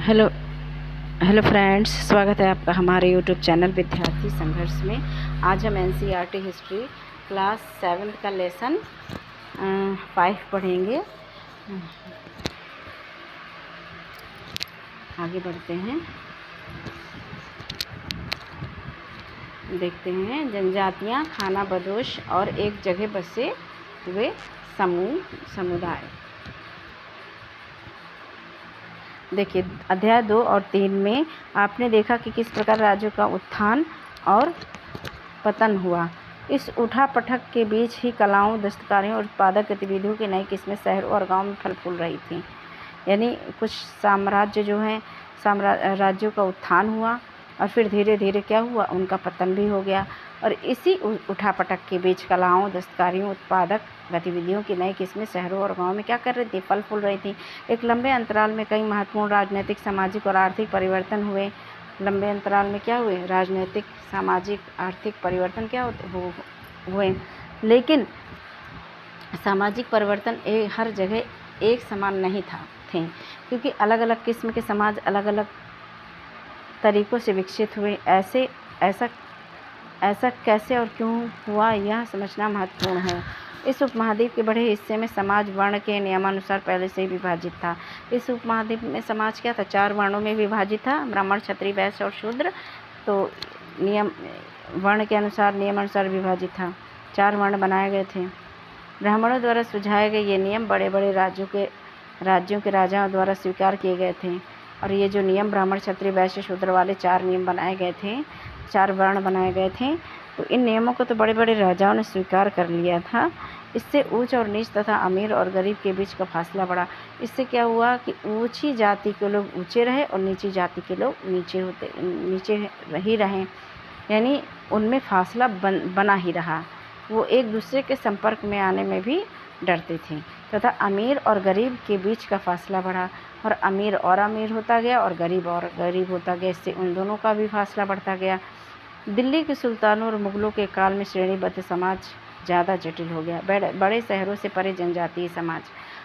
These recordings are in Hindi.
हेलो हेलो फ्रेंड्स, स्वागत है आपका हमारे यूट्यूब चैनल विद्यार्थी संघर्ष में। आज हम एनसीईआरटी हिस्ट्री क्लास 7 का लेसन 5 पढ़ेंगे। आगे बढ़ते हैं, देखते हैं। जनजातियां, खाना बदोश और एक जगह बसे हुए समुदाय। देखिए, अध्याय 2 और 3 में आपने देखा कि किस प्रकार राज्यों का उत्थान और पतन हुआ। इस उठा पटक के बीच ही कलाओं, दस्तकारियों और उत्पादक गतिविधियों की नई किस्में शहरों और गांवों में फल फूल रही थीं। यानी कुछ साम्राज्य जो हैं, राज्यों का उत्थान हुआ और फिर धीरे धीरे क्या हुआ, उनका पतन भी हो गया। और इसी उठापटक के बीच कलाओं, दस्तकारियों, उत्पादक गतिविधियों की नई किस्में शहरों और गांवों में क्या कर रही थी, फल फूल रही थी। एक लंबे अंतराल में कई महत्वपूर्ण राजनीतिक, सामाजिक और आर्थिक परिवर्तन हुए। लंबे अंतराल में क्या हुए, राजनीतिक, सामाजिक, आर्थिक परिवर्तन क्या हुए। लेकिन सामाजिक परिवर्तन हर जगह एक समान नहीं थे, क्योंकि अलग अलग किस्म के समाज अलग अलग तरीक़ों से विकसित हुए। ऐसा कैसे और क्यों हुआ, यह समझना महत्वपूर्ण है। इस उपमहाद्वीप के बड़े हिस्से में समाज वर्ण के नियमानुसार पहले से ही विभाजित था। इस उपमहाद्वीप में समाज क्या था, 4 वर्णों में विभाजित था, ब्राह्मण, क्षत्रिय, वैश्य और शूद्र। तो वर्ण के अनुसार, नियमानुसार विभाजित था। 4 वर्ण बनाए गए थे। ब्राह्मणों द्वारा सुझाए गए ये नियम बड़े बड़े राज्यों के राजाओं द्वारा स्वीकार किए गए थे। और ये जो नियम ब्राह्मण, क्षत्रिय, वैश्य, शूद्र वाले 4 नियम बनाए गए थे, 4 वर्ण बनाए गए थे, तो इन नियमों को तो बड़े बड़े राजाओं ने स्वीकार कर लिया था। इससे ऊंच और नीच तथा अमीर और गरीब के बीच का फासला बढ़ा। इससे क्या हुआ कि ऊंची जाति के लोग ऊंचे रहे और नीची जाति के लोग नीचे ही रहे। यानी उनमें फासला बना ही रहा। वो एक दूसरे के संपर्क में आने में भी डरते थे, तथा अमीर और गरीब के बीच का फासला बढ़ा। और अमीर होता गया और गरीब होता गया। इससे उन दोनों का भी फासला बढ़ता गया। दिल्ली के सुल्तानों और मुग़लों के काल में श्रेणीबद्ध समाज ज़्यादा जटिल हो गया। बड़े शहरों से परे जनजातीय समाज,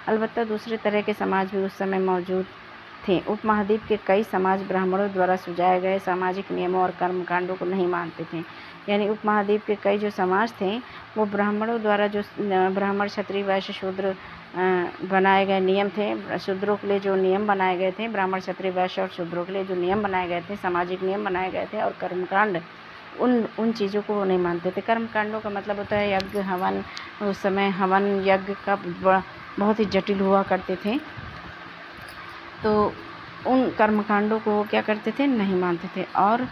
अलबत्ता दूसरे तरह के समाज भी उस समय मौजूद थे। उपमहाद्वीप के कई समाज ब्राह्मणों द्वारा सुझाए गए सामाजिक नियमों और कर्मकांडों को नहीं मानते थे। यानी उपमहाद्वीप के कई जो समाज थे, वो ब्राह्मणों द्वारा जो ब्राह्मण, क्षत्रिय, वैश्य, शूद्र बनाए गए नियम थे, शूद्रों के लिए जो नियम बनाए गए थे, ब्राह्मण, क्षत्रिय, वैश्य और शूद्रों के लिए जो नियम बनाए गए थे, सामाजिक नियम बनाए गए थे और कर्मकांड, उन चीज़ों को वो नहीं मानते थे। कर्मकांडों का मतलब होता है यज्ञ, हवन। उस समय हवन यज्ञ का बहुत ही जटिल हुआ करते थे, तो उन कर्मकांडों को वो क्या करते थे, नहीं मानते थे। और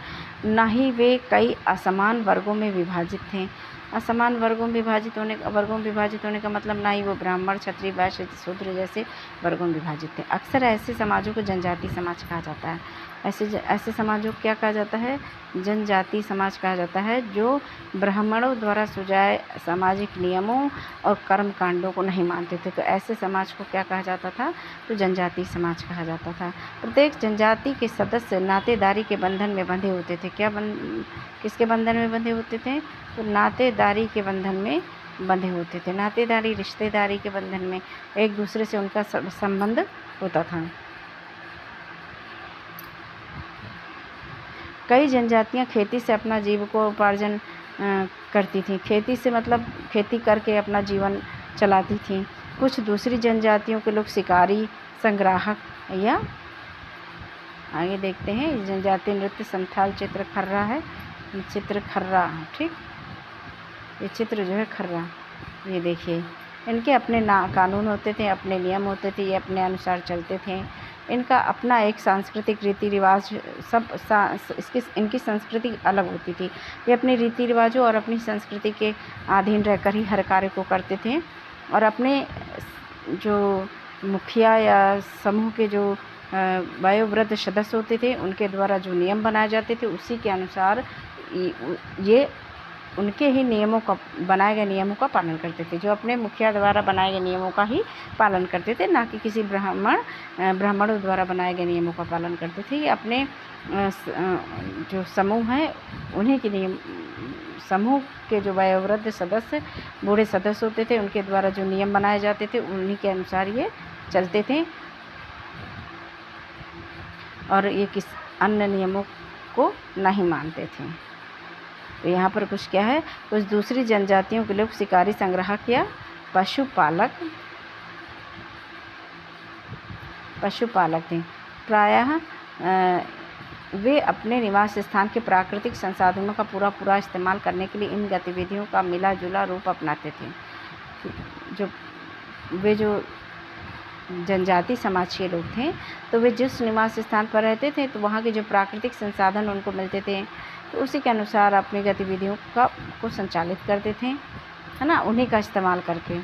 ना ही वे कई असमान वर्गों में विभाजित थे। असमान वर्गों में विभाजित होने का मतलब ना ही वो ब्राह्मण, क्षत्रिय, वैश्य, शूद्र जैसे वर्गों में विभाजित थे। अक्सर ऐसे समाजों को जनजातीय समाज कहा जाता है। ऐसे समाजों को क्या कहा जाता है, जनजातीय समाज कहा जाता है, जो ब्राह्मणों द्वारा सुझाए सामाजिक नियमों और कर्म कांडों को नहीं मानते थे। तो ऐसे समाज को क्या कहा जाता था, तो जनजातीय समाज कहा जाता था। प्रत्येक जनजाति के सदस्य नातेदारी के बंधन में बंधे होते थे। किसके बंधन में बंधे होते थे, तो नातेदारी के बंधन में बंधे होते थे। नातेदारी, रिश्तेदारी के बंधन में एक दूसरे से उनका संबंध होता था। कई जनजातियां खेती से अपना जीविकोपार्जन करती थीं। खेती से मतलब खेती करके अपना जीवन चलाती थीं। कुछ दूसरी जनजातियों के लोग शिकारी, संग्राहक या आगे देखते हैं, जनजातीय नृत्य संथाल चित्र खर्रा है, ठीक। ये चित्र जो है खर्रा, ये देखिए, इनके अपने कानून होते थे, अपने नियम होते थे, ये अपने अनुसार चलते थे। इनका अपना एक सांस्कृतिक रीति रिवाज, इनकी संस्कृति अलग होती थी। ये अपने रीति रिवाजों और अपनी संस्कृति के अधीन रहकर ही हर कार्य को करते थे। और अपने जो मुखिया या समूह के जो वयोवृद्ध सदस्य होते थे, उनके द्वारा जो नियम बनाए जाते थे, उसी के अनुसार ये उनके ही बनाए गए नियमों का पालन करते थे। जो अपने मुखिया द्वारा बनाए गए नियमों का ही पालन करते थे, ना कि किसी ब्राह्मणों द्वारा बनाए गए नियमों का पालन करते थे। ये अपने जो समूह हैं, उन्हीं के नियम, समूह के जो वयोवृद्ध सदस्य, बूढ़े सदस्य होते थे, उनके द्वारा जो नियम बनाए जाते थे, उन्हीं के अनुसार ये चलते थे। और ये किस अन्य नियमों को नहीं मानते थे। तो यहाँ पर कुछ क्या है, कुछ दूसरी जनजातियों के लोग शिकारी संग्राहक या पशुपालक थे। प्रायः वे अपने निवास स्थान के प्राकृतिक संसाधनों का पूरा इस्तेमाल करने के लिए इन गतिविधियों का मिला जुला रूप अपनाते थे। जो जनजाति समाज के लोग थे, तो वे जिस निवास स्थान पर रहते थे तो वहाँ के जो प्राकृतिक संसाधन उनको मिलते थे, तो उसी के अनुसार अपनी गतिविधियों को संचालित करते थे, है ना। उन्हीं का इस्तेमाल करके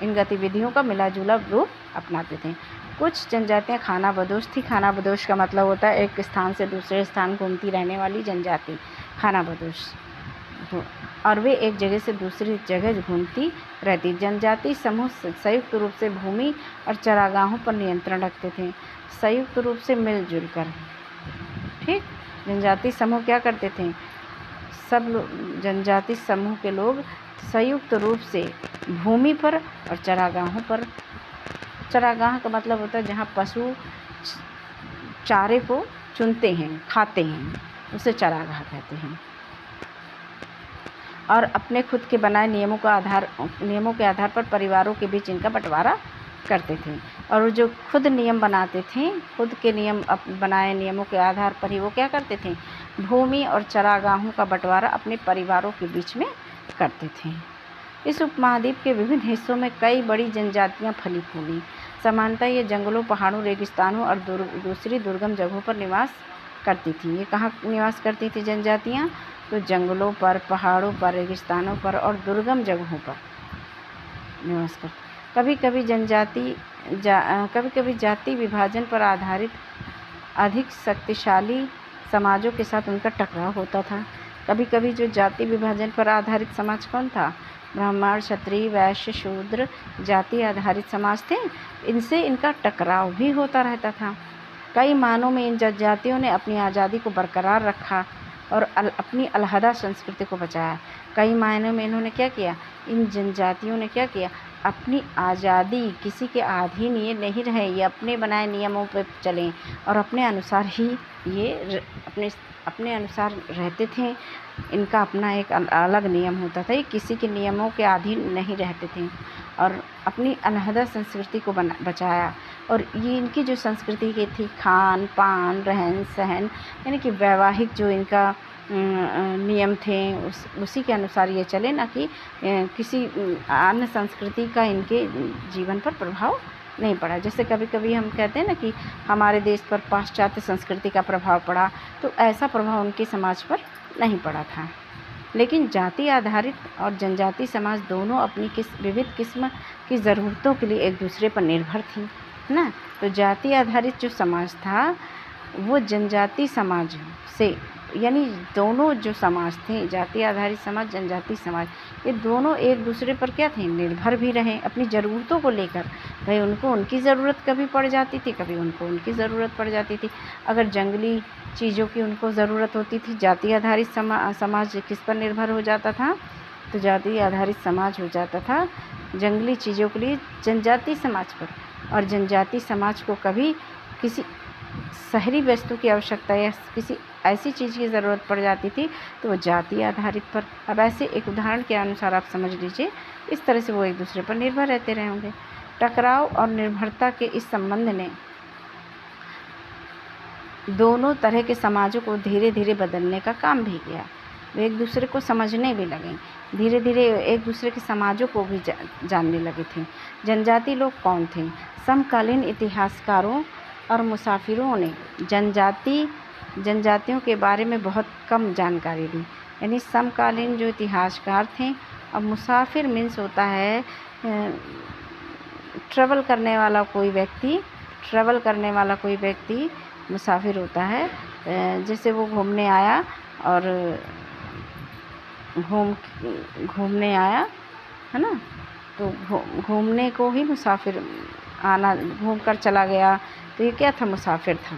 इन गतिविधियों का मिला जुला रूप अपनाते थे। कुछ जनजातियाँ खानाबदोश थी। खानाबदोश का मतलब होता है एक स्थान से दूसरे स्थान घूमती रहने वाली जनजाति, खानाबदोश। और वे एक जगह से दूसरी जगह घूमती रहती। जनजाति समूह संयुक्त रूप से भूमि और चरागाहों पर नियंत्रण रखते थे, संयुक्त रूप से मिलजुल कर। ठीक, जनजाति समूह क्या करते थे, सब जनजाति समूह के लोग संयुक्त रूप से भूमि पर और चरागाहों पर, चरागाह का मतलब होता है जहाँ पशु चारे को चुनते हैं, खाते हैं, उसे चरागाह कहते हैं। और अपने खुद के बनाए नियमों के आधार पर परिवारों के बीच इनका बंटवारा करते थे। और जो खुद नियम बनाते थे, खुद के बनाए नियमों के आधार पर ही वो क्या करते थे, भूमि और चरागाहों का बंटवारा अपने परिवारों के बीच में करते थे। इस उपमहाद्वीप के विभिन्न हिस्सों में कई बड़ी जनजातियां फली फूली। सामान्यतः ये जंगलों, पहाड़ों, रेगिस्तानों और दूसरी दुर्गम जगहों पर निवास करती थी। ये कहाँ निवास करती थी जनजातियाँ? तो जंगलों पर, पहाड़ों पर, रेगिस्तानों पर और दुर्गम जगहों पर निवास करती। कभी कभी जाति विभाजन पर आधारित अधिक शक्तिशाली समाजों के साथ उनका टकराव होता था। कभी कभी जो जाति विभाजन पर आधारित समाज कौन था? ब्राह्मण, क्षत्रिय, वैश्य, शूद्र जाति आधारित समाज थे, इनसे इनका टकराव भी होता रहता था। कई मानों में इन जनजातियों ने अपनी आज़ादी को बरकरार रखा और अपनी अलहदा संस्कृति को बचाया। कई मायनों में इन्होंने क्या किया, इन जनजातियों ने क्या किया, अपनी आज़ादी, किसी के अधीन ये नहीं रहे, ये अपने बनाए नियमों पर चलें और अपने अनुसार ही ये अपने अनुसार रहते थे। इनका अपना एक अलग नियम होता था, ये किसी के नियमों के अधीन नहीं रहते थे और अपनी अलहदा संस्कृति को बचाया। और ये इनकी जो संस्कृति की थी, खान पान, रहन सहन, यानी कि वैवाहिक जो इनका नियम थे उसी के अनुसार ये चले, ना कि किसी अन्य संस्कृति का इनके जीवन पर प्रभाव नहीं पड़ा। जैसे कभी कभी हम कहते हैं ना कि हमारे देश पर पाश्चात्य संस्कृति का प्रभाव पड़ा, तो ऐसा प्रभाव उनके समाज पर नहीं पड़ा था। लेकिन जाति आधारित और जनजाति समाज दोनों अपनी विविध किस्म की ज़रूरतों के लिए एक दूसरे पर निर्भर थी ना। तो जाति आधारित जो समाज था वो जनजाति समाज से, यानी दोनों जो समाज थे, जाति आधारित समाज, जनजाति समाज, ये दोनों एक दूसरे पर क्या थे, निर्भर भी रहे अपनी ज़रूरतों को लेकर। भाई उनको उनकी ज़रूरत कभी पड़ जाती थी, कभी उनको उनकी ज़रूरत पड़ जाती थी। अगर जंगली चीज़ों की उनको ज़रूरत होती थी, जाति आधारित समाज किस पर निर्भर हो जाता था? तो जाति आधारित समाज हो जाता था जंगली चीज़ों के लिए जनजाति समाज पर। और जनजाति समाज को कभी किसी शहरी वस्तु की आवश्यकता या किसी ऐसी चीज़ की ज़रूरत पड़ जाती थी तो वो जाति आधारित पर। अब ऐसे एक उदाहरण के अनुसार आप समझ लीजिए, इस तरह से वो एक दूसरे पर निर्भर रहते रहे होंगे। टकराव और निर्भरता के इस संबंध ने दोनों तरह के समाजों को धीरे धीरे बदलने का काम भी किया। वे एक दूसरे को समझने भी लगे, धीरे धीरे एक दूसरे के समाजों को भी जानने लगे थे। जनजाति लोग कौन थे? समकालीन इतिहासकारों और मुसाफिरों ने जनजातियों के बारे में बहुत कम जानकारी दी। यानी समकालीन जो इतिहासकार थे, अब मुसाफिर मीन्स होता है ट्रैवल करने वाला कोई व्यक्ति मुसाफिर होता है। जैसे वो घूमने आया और घूमने आया, है ना, तो घूमने को ही मुसाफिर आना, घूम कर चला गया, तो ये क्या था? मुसाफिर था।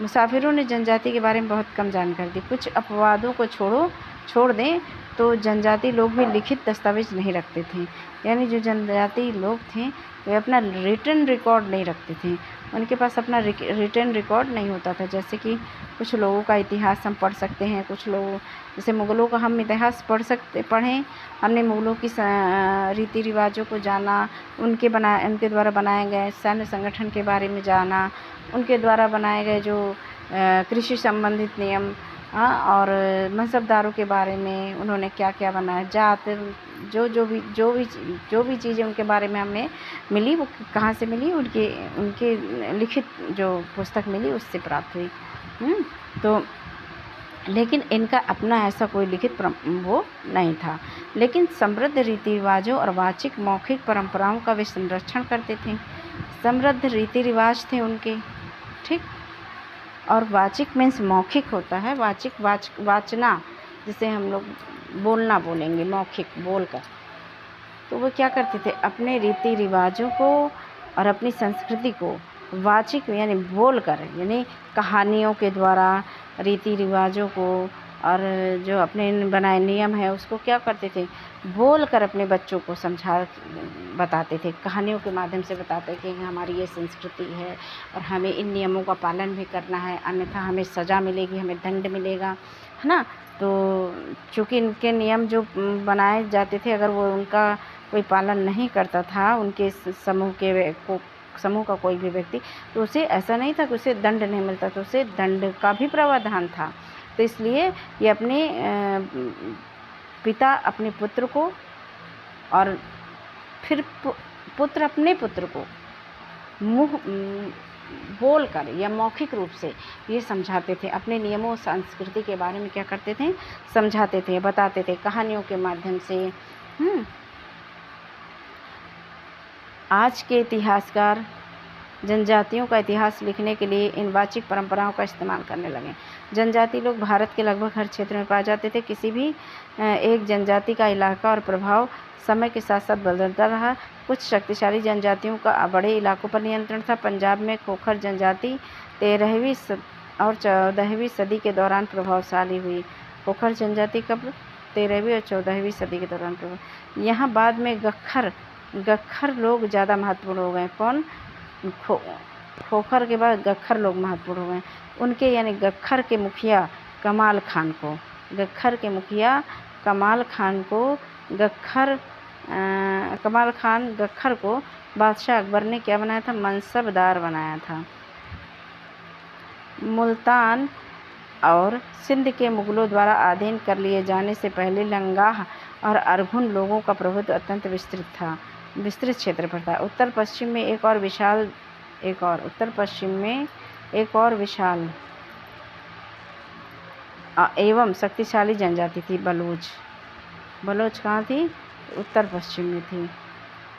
मुसाफिरों ने जनजाति के बारे में बहुत कम जानकारी दी। कुछ अपवादों को छोड़ दें तो जनजाति लोग भी लिखित दस्तावेज नहीं रखते थे। यानी जो जनजाति लोग थे वे अपना रिटन रिकॉर्ड नहीं रखते थे, उनके पास अपना रिटन रिकॉर्ड नहीं होता था। जैसे कि कुछ लोगों का इतिहास हम पढ़ सकते हैं, कुछ लोग जैसे मुग़लों का हम इतिहास पढ़ें, हमने मुग़लों की रीति रिवाजों को जाना, उनके द्वारा बनाए गए सैन्य संगठन के बारे में जाना, उनके द्वारा बनाए गए जो कृषि संबंधित नियम और मनसबदारों के बारे में उन्होंने क्या क्या बनाया, जात जो भी चीज़ें उनके बारे में हमें मिली वो कहाँ से मिली, उनके लिखित जो पुस्तक मिली उससे प्राप्त हुई। तो लेकिन इनका अपना ऐसा कोई लिखित वो नहीं था, लेकिन समृद्ध रीति रिवाजों और वाचिक मौखिक परंपराओं का वे संरक्षण करते थे। समृद्ध रीति रिवाज थे उनके, ठीक। और वाचिक मीन्स मौखिक होता है, वाचना, जिसे हम लोग बोलना बोलेंगे, मौखिक बोलकर। तो वो क्या करते थे, अपने रीति रिवाजों को और अपनी संस्कृति को वाचिक यानी बोलकर, यानी कहानियों के द्वारा रीति रिवाजों को और जो अपने बनाए नियम है उसको क्या करते थे, बोलकर अपने बच्चों को बताते थे, कहानियों के माध्यम से बताते थे कि हमारी ये संस्कृति है और हमें इन नियमों का पालन भी करना है, अन्यथा हमें सज़ा मिलेगी, हमें दंड मिलेगा, है ना। तो चूँकि इनके नियम जो बनाए जाते थे, अगर वो उनका कोई पालन नहीं करता था, उनके समूह का कोई भी व्यक्ति, तो उसे ऐसा नहीं था कि उसे दंड नहीं मिलता, तो उसे दंड का भी प्रावधान था। तो इसलिए ये अपने पिता अपने पुत्र को और फिर पुत्र अपने पुत्र को मुँह बोलकर या मौखिक रूप से ये समझाते थे, अपने नियमों संस्कृति के बारे में क्या करते थे, समझाते थे, बताते थे कहानियों के माध्यम से। आज के इतिहासकार जनजातियों का इतिहास लिखने के लिए इन वाचिक परंपराओं का इस्तेमाल करने लगे। जनजाति लोग भारत के लगभग हर क्षेत्र में पाए जाते थे। किसी भी एक जनजाति का इलाका और प्रभाव समय के साथ साथ बदलता रहा। कुछ शक्तिशाली जनजातियों का बड़े इलाकों पर नियंत्रण था। पंजाब में खोखर जनजाति 13वीं और 14वीं सदी के दौरान प्रभावशाली हुई। खोखर जनजाति कब? 13वीं और 14वीं सदी के दौरान प्रभाव। यहाँ बाद में गख्खर लोग ज़्यादा महत्वपूर्ण हो गए। कौन? खोखर के बाद गख्खर लोग महत्वपूर्ण हो गए। उनके यानी गख्खर के मुखिया कमाल खान गख्खर को बादशाह अकबर ने क्या बनाया था? मनसबदार बनाया था। मुल्तान और सिंध के मुग़लों द्वारा अधीन कर लिए जाने से पहले लंगाह और अरगुन लोगों का प्रभुत्व अत्यंत विस्तृत क्षेत्र पर था। उत्तर पश्चिम में एक और विशाल एवं शक्तिशाली जनजाति थी, बलोच कहाँ थी? उत्तर पश्चिम में थी।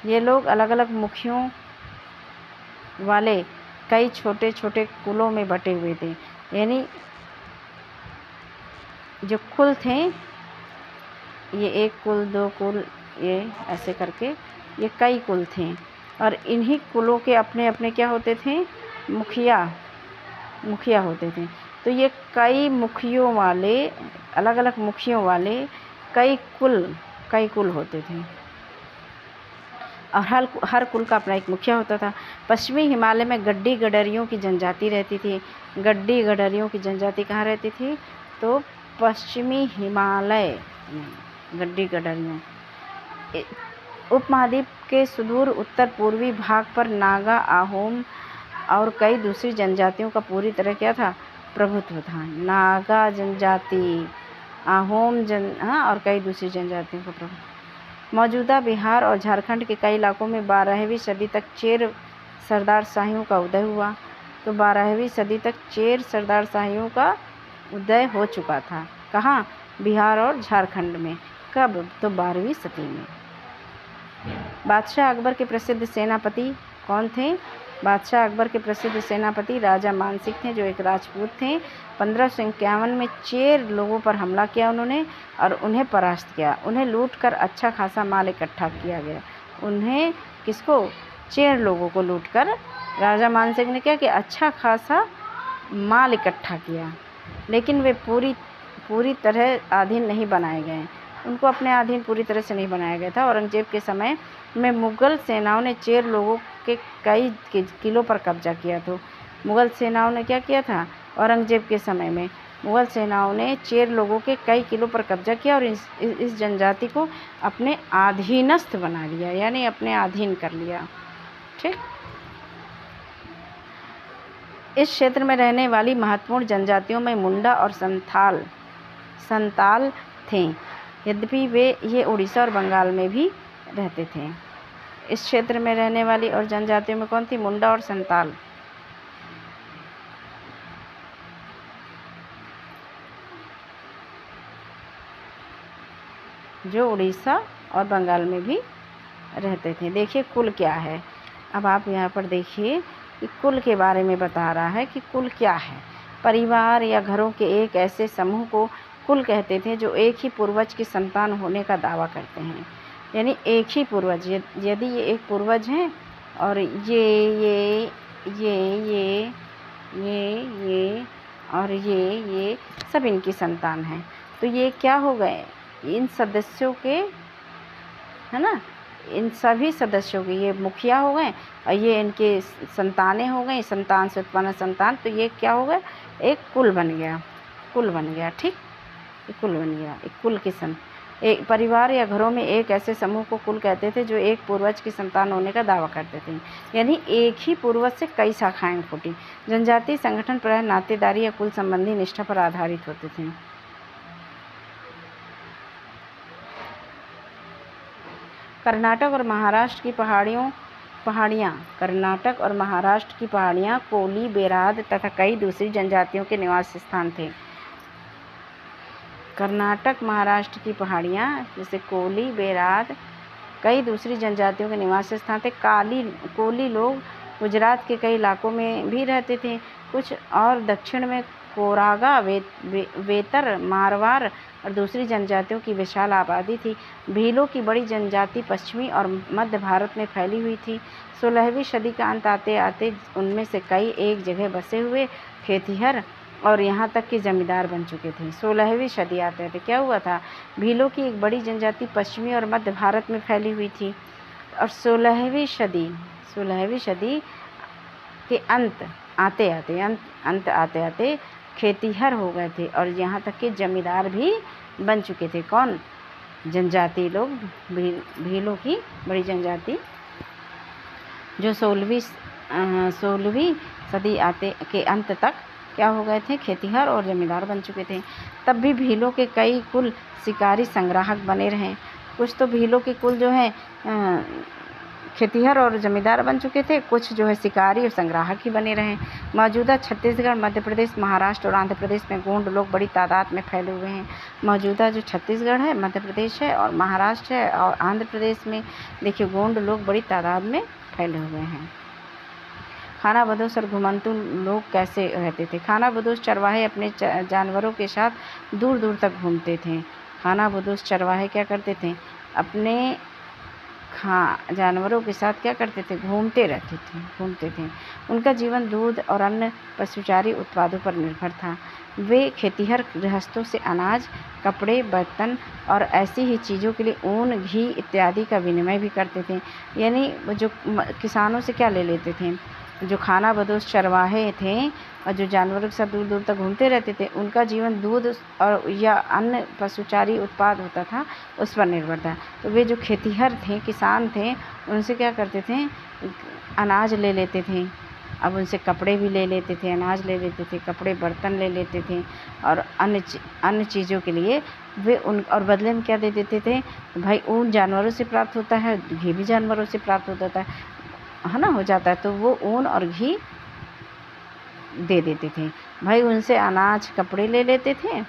ये लोग अलग अलग मुखियों वाले कई छोटे छोटे कुलों में बटे हुए थे। यानी जो कुल थे, ये एक कुल, दो कुल, ये ऐसे करके ये कई कुल थे और इन्हीं कुलों के अपने अपने क्या होते थे? मुखिया होते थे। तो ये कई मुखियों वाले, अलग अलग मुखियों वाले कई कुल होते थे और हर कुल का अपना एक मुखिया होता था। पश्चिमी हिमालय में गड्डी गडरियों की जनजाति रहती थी। गड्डी गडरियों की जनजाति कहाँ रहती थी? तो पश्चिमी हिमालय में गड्डी गडरियों। उपमहाद्वीप के सुदूर उत्तर पूर्वी भाग पर नागा, आहोम और कई दूसरी जनजातियों का पूरी तरह क्या था? प्रभुत्व था। नागा जनजाति, आहोम और कई दूसरी जनजातियों का प्रभुत्व। मौजूदा बिहार और झारखंड के कई इलाकों में 12वीं सदी तक चेर सरदारशाहियों का उदय हुआ। तो 12वीं सदी तक चेर सरदारशाहियों का उदय हो चुका था। कहाँ? बिहार और झारखंड में। कब? तो 12वीं सदी में। बादशाह अकबर के प्रसिद्ध सेनापति कौन थे? बादशाह अकबर के प्रसिद्ध सेनापति राजा मानसिंह थे, जो एक राजपूत थे। 1551 में चेर लोगों पर हमला किया उन्होंने और उन्हें परास्त किया। उन्हें लूट कर अच्छा खासा माल इकट्ठा किया गया। उन्हें किसको? चेर लोगों को लूट कर राजा मानसिंह ने क्या किया? अच्छा खासा माल इकट्ठा किया, लेकिन वे पूरी तरह अधीन नहीं बनाए गए। उनको अपने अधीन पूरी तरह से नहीं बनाया गया था। औरंगजेब के समय में मुग़ल सेनाओं ने चेर लोगों के कई किलों पर कब्जा किया। तो मुग़ल सेनाओं ने क्या किया था? औरंगजेब के समय में मुग़ल सेनाओं ने चेर लोगों के कई किलों पर कब्जा किया और इस जनजाति को अपने अधीनस्थ बना लिया, यानी अपने अधीन कर लिया। ठीक, इस क्षेत्र में रहने वाली महत्वपूर्ण जनजातियों में मुंडा और संताल थे। यद्यपि ये उड़ीसा और बंगाल में भी रहते थे। इस क्षेत्र में रहने वाली और जनजातियों में कौन थी? मुंडा और संताल। जो उड़ीसा और बंगाल में भी रहते थे। देखिए कुल क्या है। अब आप यहाँ पर देखिए कि कुल के बारे में बता रहा है कि कुल क्या है। परिवार या घरों के एक ऐसे समूह को कुल कहते थे जो एक ही पूर्वज की संतान होने का दावा करते हैं। यानी एक ही पूर्वज, यदि ये एक पूर्वज हैं और ये और ये सब इनकी संतान हैं, तो ये क्या हो गए? इन सदस्यों के, है ना, इन सभी सदस्यों के ये मुखिया हो गए और ये इनके संतानें हो गई, संतान से उत्पन्न संतान। तो ये क्या हो गया? एक कुल बन गया, कुल बन गया। ठीक, एक कुल बन गया, एक कुल की एक परिवार या घरों में एक ऐसे समूह को कुल कहते थे जो एक पूर्वज की संतान होने का दावा करते थे। यानी एक ही पूर्वज से कई शाखाएं फूटी। जनजातीय संगठन प्रायः नातेदारी या कुल संबंधी निष्ठा पर आधारित होते थे। कर्नाटक और महाराष्ट्र की पहाड़ियाँ कोली, बेराद तथा कई दूसरी जनजातियों के निवास स्थान थे। कर्नाटक, महाराष्ट्र की पहाड़ियाँ जैसे कोली, बेराद, कई दूसरी जनजातियों के निवास स्थान थे। कोली लोग गुजरात के कई इलाकों में भी रहते थे। कुछ और दक्षिण में कोरागा, वेतर, मारवाड़ और दूसरी जनजातियों की विशाल आबादी थी। भीलों की बड़ी जनजाति पश्चिमी और मध्य भारत में फैली हुई थी। 16वीं सदी का अंत आते आते उनमें से कई एक जगह बसे हुए खेतिहर और यहाँ तक कि जमींदार बन चुके थे। 16वीं सदी आते आते क्या हुआ था? भीलों की एक बड़ी जनजाति पश्चिमी और मध्य भारत में फैली हुई थी और 16वीं सदी के अंत आते आते खेतिहर हो गए थे और यहाँ तक कि जमींदार भी बन चुके थे। कौन? जनजाति लोग, भीलों की बड़ी जनजाति, जो 16वीं सदी आते के अंत तक क्या हो गए थे? खेतिहर और जमींदार बन चुके थे। तब भी भीलों के कई कुल शिकारी संग्राहक बने रहे। कुछ तो भीलों के कुल जो है खेतिहर और जमींदार बन चुके थे, कुछ जो है शिकारी और संग्राहक ही बने रहे। मौजूदा छत्तीसगढ़, मध्य प्रदेश, महाराष्ट्र और आंध्र प्रदेश में गोंड लोग बड़ी तादाद में फैले हुए हैं। मौजूदा जो छत्तीसगढ़ है, मध्य प्रदेश है और महाराष्ट्र है और आंध्र प्रदेश में देखिए गोंड लोग बड़ी तादाद में फैले हुए हैं। खानाबदोश और घुमंतू लोग कैसे रहते थे? खानाबदोश चरवाहे अपने जानवरों के साथ दूर दूर तक घूमते थे। खानाबदोश चरवाहे क्या करते थे? अपने जानवरों के साथ क्या करते थे? घूमते थे। उनका जीवन दूध और अन्य पशुचारी उत्पादों पर निर्भर था। वे खेतिहर गृहस्थों से अनाज, कपड़े, बर्तन और ऐसी ही चीज़ों के लिए ऊन, घी इत्यादि का विनिमय भी करते थे। यानी जो किसानों से क्या ले लेते थे? जो खानाबदोश चरवाहे थे और जो जानवरों के साथ दूर दूर तक घूमते रहते थे, उनका जीवन दूध और या अन्य पशुचारी उत्पाद होता था, उस पर निर्भर था। तो वे जो खेतिहर थे, किसान थे, उनसे क्या करते थे? अनाज ले लेते थे। अब उनसे कपड़े भी ले लेते थे, अनाज ले लेते थे, कपड़े, बर्तन ले लेते थे और अन्य चीज़ों के लिए वे और बदले में क्या दे देते थे? भाई ऊन जानवरों से प्राप्त होता है, घी भी जानवरों से प्राप्त होता है ना, हो जाता है, तो वो ऊन और घी दे देते थे। भाई उनसे अनाज, कपड़े ले लेते थे,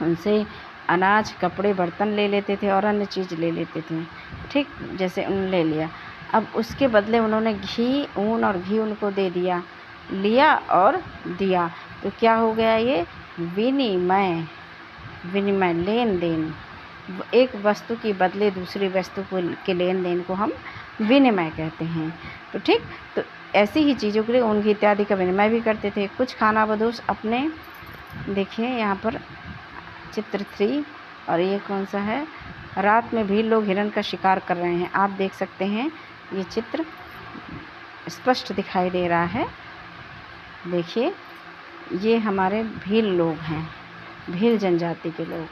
उनसे अनाज, कपड़े, बर्तन ले लेते थे और अन्य चीज़ ले लेते थे। ठीक, जैसे उन ले लिया। अब उसके बदले उन्होंने घी, ऊन और घी उनको दे दिया, लिया और दिया। तो क्या हो गया? ये विनिमय, लेन देन। एक वस्तु की बदले दूसरी वस्तु के लेन देन को हम विनिमय कहते हैं। तो ठीक, तो ऐसी ही चीज़ों के लिए ऊन, घी इत्यादि का विनिमय भी करते थे। कुछ खानाबदोश अपने, देखिए यहाँ पर चित्र 3, और ये कौन सा है? रात में भी लोग हिरन का शिकार कर रहे हैं। आप देख सकते हैं ये चित्र स्पष्ट दिखाई दे रहा है। देखिए ये हमारे भील लोग हैं, भील जनजाति के लोग।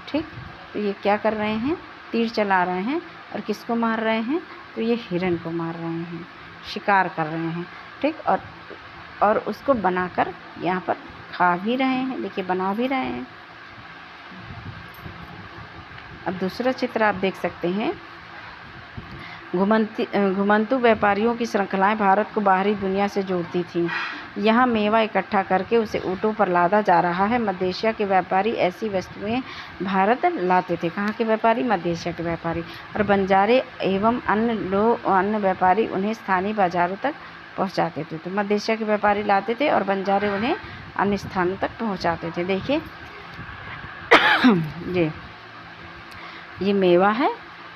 ठीक, तो ये क्या कर रहे हैं? तीर चला रहे हैं। और किसको मार रहे हैं? तो ये हिरन को मार रहे हैं, शिकार कर रहे हैं। ठीक, और उसको बनाकर यहाँ पर खा भी रहे हैं। देखिए बना भी रहे हैं। अब दूसरा चित्र आप देख सकते हैं। घुमंतू व्यापारियों की श्रृंखलाएं भारत को बाहरी दुनिया से जोड़ती थीं। यहाँ मेवा इकट्ठा करके उसे ऊँटों पर लादा जा रहा है। मध्य एशिया के व्यापारी ऐसी वस्तुएं भारत लाते थे। कहाँ के व्यापारी? मध्य एशिया के व्यापारी। और बंजारे एवं अन्य व्यापारी उन्हें स्थानीय बाजारों तक पहुँचाते थे। तो मध्य एशिया के व्यापारी लाते थे और बंजारे उन्हें अन्य स्थानों तक पहुँचाते थे। देखिए ये मेवा है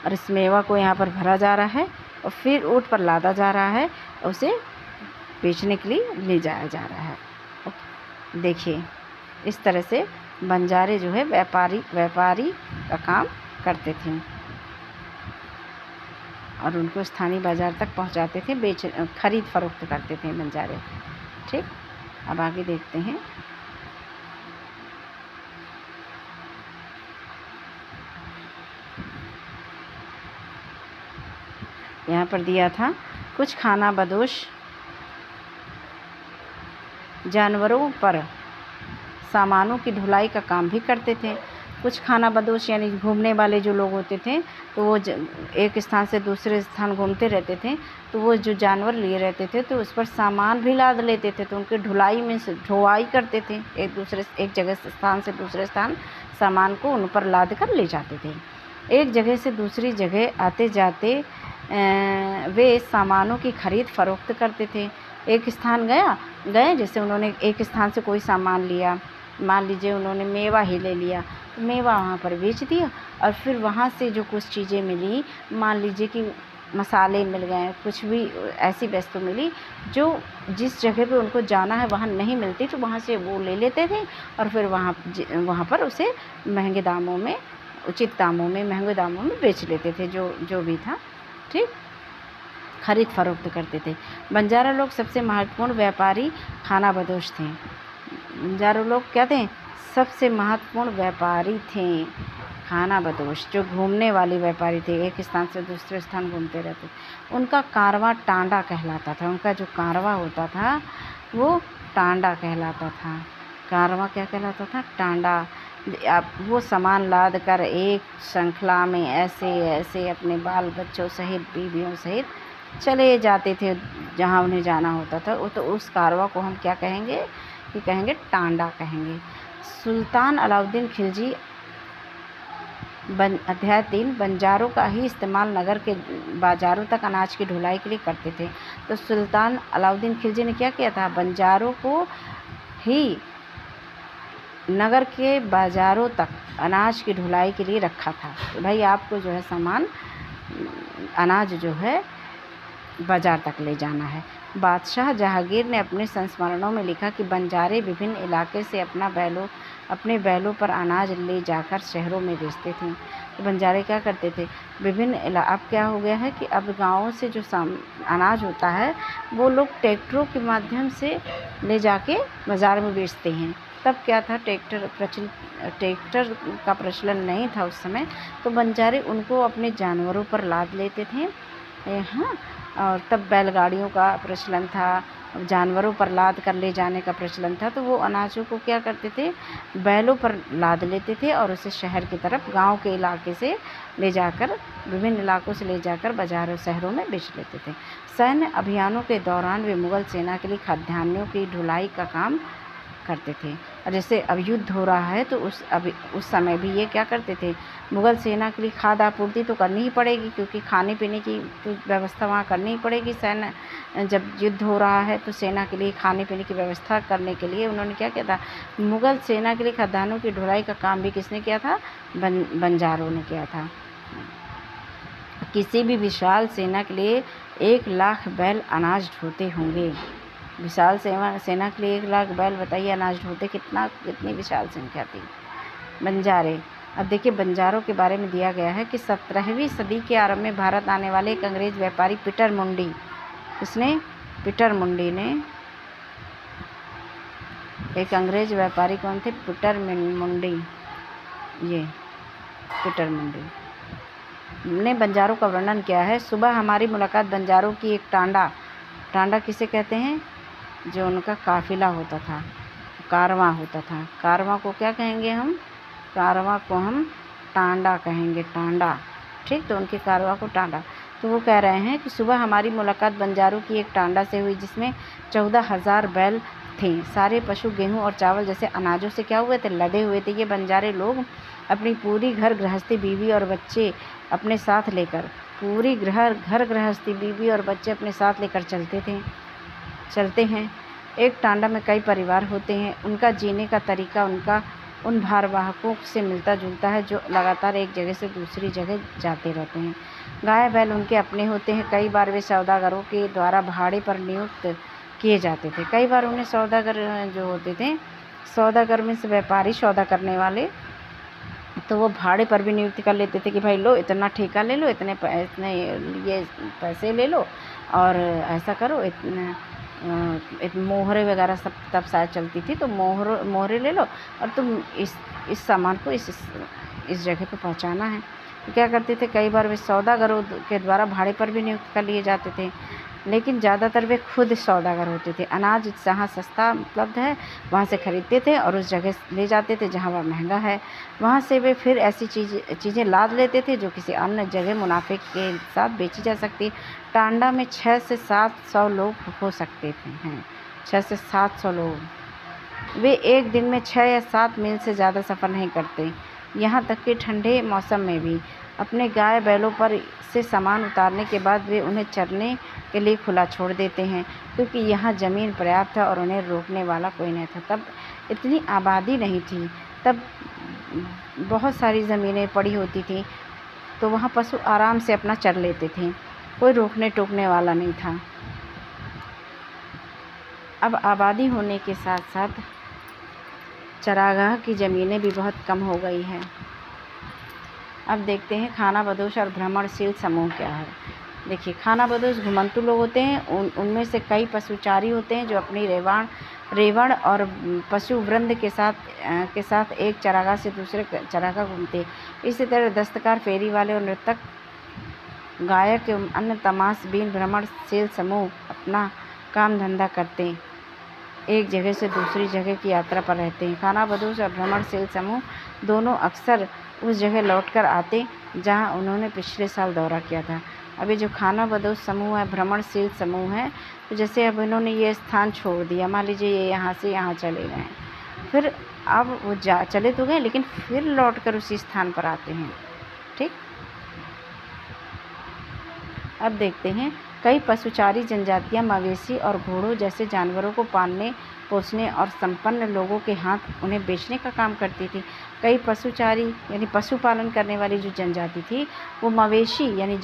और इस मेवा को यहाँ पर भरा जा रहा है और फिर ऊँट पर लादा जा रहा है और उसे बेचने के लिए ले जाया जा रहा है। देखिए इस तरह से बंजारे जो है व्यापारी का काम करते थे और उनको स्थानीय बाजार तक पहुंचाते थे, खरीद फरोख्त करते थे बंजारे। ठीक, अब आगे देखते हैं। यहाँ पर दिया था कुछ खाना बदोश जानवरों पर सामानों की ढुलाई का काम भी करते थे। कुछ खाना बदोश यानी घूमने वाले जो लोग होते थे, तो वो एक स्थान से दूसरे स्थान घूमते रहते थे, तो वो जो जानवर लिए रहते थे तो उस पर सामान भी लाद लेते थे। तो उनके ढुलाई में ढुलाई करते थे, एक जगह स्थान से दूसरे स्थान सामान को उन पर लाद कर ले जाते थे। एक जगह से दूसरी जगह आते जाते वे सामानों की खरीद फरोख्त करते थे। एक स्थान गए जैसे उन्होंने एक स्थान से कोई सामान लिया, मान लीजिए उन्होंने मेवा ही ले लिया, तो मेवा वहाँ पर बेच दिया और फिर वहाँ से जो कुछ चीज़ें मिली, मान लीजिए कि मसाले मिल गए, कुछ भी ऐसी वस्तु मिली जो जिस जगह पे उनको जाना है वहाँ नहीं मिलती, तो वहाँ से वो ले लेते थे और फिर वहाँ पर उसे महंगे दामों में, उचित दामों में, महंगे दामों में बेच लेते थे जो भी था। ठीक, खरीद फरोख्त करते थे। बंजारा लोग सबसे महत्वपूर्ण व्यापारी खाना बदोश थे। बंजारा लोग क्या थे? सबसे महत्वपूर्ण व्यापारी थे, खाना बदोश, जो घूमने वाले व्यापारी थे, एक स्थान से दूसरे स्थान घूमते रहते। उनका कारवां टांडा कहलाता था। उनका जो कारवां होता था वो टांडा कहलाता था। कारवां क्या कहलाता था? टांडा। अब वो सामान लाद कर एक श्रृंखला में ऐसे अपने बाल बच्चों सहित, बीवियों सहित चले जाते थे जहाँ उन्हें जाना होता था। तो उस कारवां को हम क्या कहेंगे? कि कहेंगे टांडा कहेंगे। सुल्तान अलाउद्दीन खिलजी अध्याय 3 बंजारों का ही इस्तेमाल नगर के बाज़ारों तक अनाज की ढुलाई के लिए करते थे। तो सुल्तान अलाउद्दीन खिलजी ने क्या किया था? बंजारों को ही नगर के बाज़ारों तक अनाज की ढुलाई के लिए रखा था। तो भाई आपको जो है सामान, अनाज जो है बाज़ार तक ले जाना है। बादशाह जहांगीर ने अपने संस्मरणों में लिखा कि बंजारे विभिन्न इलाके से अपने बैलों पर अनाज ले जाकर शहरों में बेचते थे। तो बंजारे क्या करते थे? अब क्या हो गया है कि अब गाँवों से जो अनाज होता है वो लोग ट्रैक्टरों के माध्यम से ले जाके बाज़ार में बेचते हैं। तब क्या था? ट्रैक्टर का प्रचलन नहीं था उस समय, तो बंजारे उनको अपने जानवरों पर लाद लेते थे। हाँ, और तब बैलगाड़ियों का प्रचलन था, जानवरों पर लाद कर ले जाने का प्रचलन था। तो वो अनाजों को क्या करते थे? बैलों पर लाद लेते थे और उसे शहर की तरफ, गांव के इलाके से ले जाकर, विभिन्न इलाकों से ले जाकर बाज़ारों, शहरों में बेच लेते थे। सैन्य अभियानों के दौरान वे मुग़ल सेना के लिए खाद्यान्नों की ढुलाई का काम करते थे। और जैसे अब युद्ध हो रहा है तो उस समय भी ये क्या करते थे? मुग़ल सेना के लिए खाद्य आपूर्ति तो करनी ही पड़ेगी, क्योंकि खाने पीने की तो व्यवस्था वहाँ करनी ही पड़ेगी। जब युद्ध हो रहा है तो सेना के लिए खाने पीने की व्यवस्था करने के लिए उन्होंने क्या किया था? मुग़ल सेना के लिए खाद्यान्नों की ढुलाई का काम भी किसने किया था? बंजारों ने किया था। किसी भी विशाल सेना के लिए 1 लाख बैल अनाज ढोते होंगे। विशाल सेना के लिए 1 लाख बैल, बताइए अनाज ढोते कितनी विशाल संख्या थी। बंजारे अब देखिए बंजारों के बारे में दिया गया है कि 17वीं सदी के आरंभ में भारत आने वाले एक अंग्रेज व्यापारी पीटर मुंडी, इसने पीटर मुंडी ने, एक अंग्रेज व्यापारी कौन थे? पीटर मुंडी, ये पीटर मुंडी ने बंजारों का वर्णन किया है। सुबह हमारी मुलाकात बंजारों की एक टांडा किसे कहते हैं? जो उनका काफिला होता था, कारवां होता था। कारवां को क्या कहेंगे हम? कारवां को हम टांडा कहेंगे, टांडा, ठीक। तो उनके कारवां को टांडा। तो वो कह रहे हैं कि सुबह हमारी मुलाकात बंजारों की एक टांडा से हुई जिसमें 14,000 बैल थे। सारे पशु गेहूं और चावल जैसे अनाजों से क्या हुए थे? लदे हुए थे। ये बंजारे लोग अपनी पूरी घर गृहस्थी, बीवी और बच्चे अपने साथ लेकर, पूरी घर गृहस्थी, बीवी और बच्चे अपने साथ लेकर चलते हैं। एक टांडा में कई परिवार होते हैं। उनका जीने का तरीका उन भारवाहकों से मिलता जुलता है जो लगातार एक जगह से दूसरी जगह जाते रहते हैं। गाय बैल उनके अपने होते हैं। कई बार वे सौदागरों के द्वारा भाड़े पर नियुक्त किए जाते थे। कई बार उन्हें सौदागर जो होते थे, सौदागर में से व्यापारी, सौदा करने वाले, तो वो भाड़े पर भी नियुक्त कर लेते थे कि भाई लो इतना ठेका ले लो, इतने ये पैसे ले लो और ऐसा करो, मोहरे वगैरह सब तब शायद चलती थी, तो मोहरे ले लो और तुम इस सामान को इस जगह पे पहुंचाना है। तो क्या करते थे? कई बार वे सौदागरों के द्वारा भाड़े पर भी नियुक्त कर लिए जाते थे, लेकिन ज़्यादातर वे खुद सौदागर होते थे। अनाज जहाँ सस्ता उपलब्ध है वहाँ से खरीदते थे और उस जगह ले जाते थे जहाँ वह महंगा है। वहाँ से वे फिर ऐसी चीज़ें लाद लेते थे जो किसी अन्य जगह मुनाफे के साथ बेची जा सकती। टांडा में 600 से 700 लोग हो सकते थे, हैं 600 से 700 लोग। वे एक दिन में 6 या 7 मील से ज़्यादा सफ़र नहीं करते। यहाँ तक कि ठंडे मौसम में भी अपने गाय बैलों पर से सामान उतारने के बाद वे उन्हें चरने के लिए खुला छोड़ देते हैं, क्योंकि यहाँ ज़मीन पर्याप्त है और उन्हें रोकने वाला कोई नहीं था। तब इतनी आबादी नहीं थी, तब बहुत सारी ज़मीनें पड़ी होती थी, तो वहाँ पशु आराम से अपना चर लेते थे, कोई रोकने टोकने वाला नहीं था। अब आबादी होने के साथ साथ चरागाह की ज़मीनें भी बहुत कम हो गई हैं। अब देखते हैं खानाबदोश और भ्रमणशील समूह क्या है। देखिए, खानाबदोश घुमंतु लोग होते हैं। उनमें से कई पशुचारी होते हैं जो अपनी रेवण और पशु वृंद के साथ एक चरागाह से दूसरे चरागाह घूमते। इसी तरह दस्तकार, फेरी वाले और नर्तक, गायक एवं अन्य तमाशबीन भ्रमणशील समूह अपना काम धंधा करते एक जगह से दूसरी जगह की यात्रा पर रहते हैं। खानाबदोश और भ्रमणशील समूह दोनों अक्सर उस जगह लौटकर आते जहां उन्होंने पिछले साल दौरा किया था। अभी जो खानाबदोश समूह है, भ्रमणशील समूह है, तो जैसे अब इन्होंने ये स्थान छोड़ दिया, मान लीजिए ये यहाँ से यहाँ चले गए, फिर अब वो चले तो गए लेकिन फिर लौटकर उसी स्थान पर आते हैं, ठीक। अब देखते हैं, कई पशुचारी जनजातियां मवेशी और घोड़ों जैसे जानवरों को पालने पोसने और संपन्न लोगों के हाथ उन्हें बेचने का काम करती थी। कई पशुचारी यानी पशुपालन करने वाली जो जनजाति थी, वो मवेशी यानी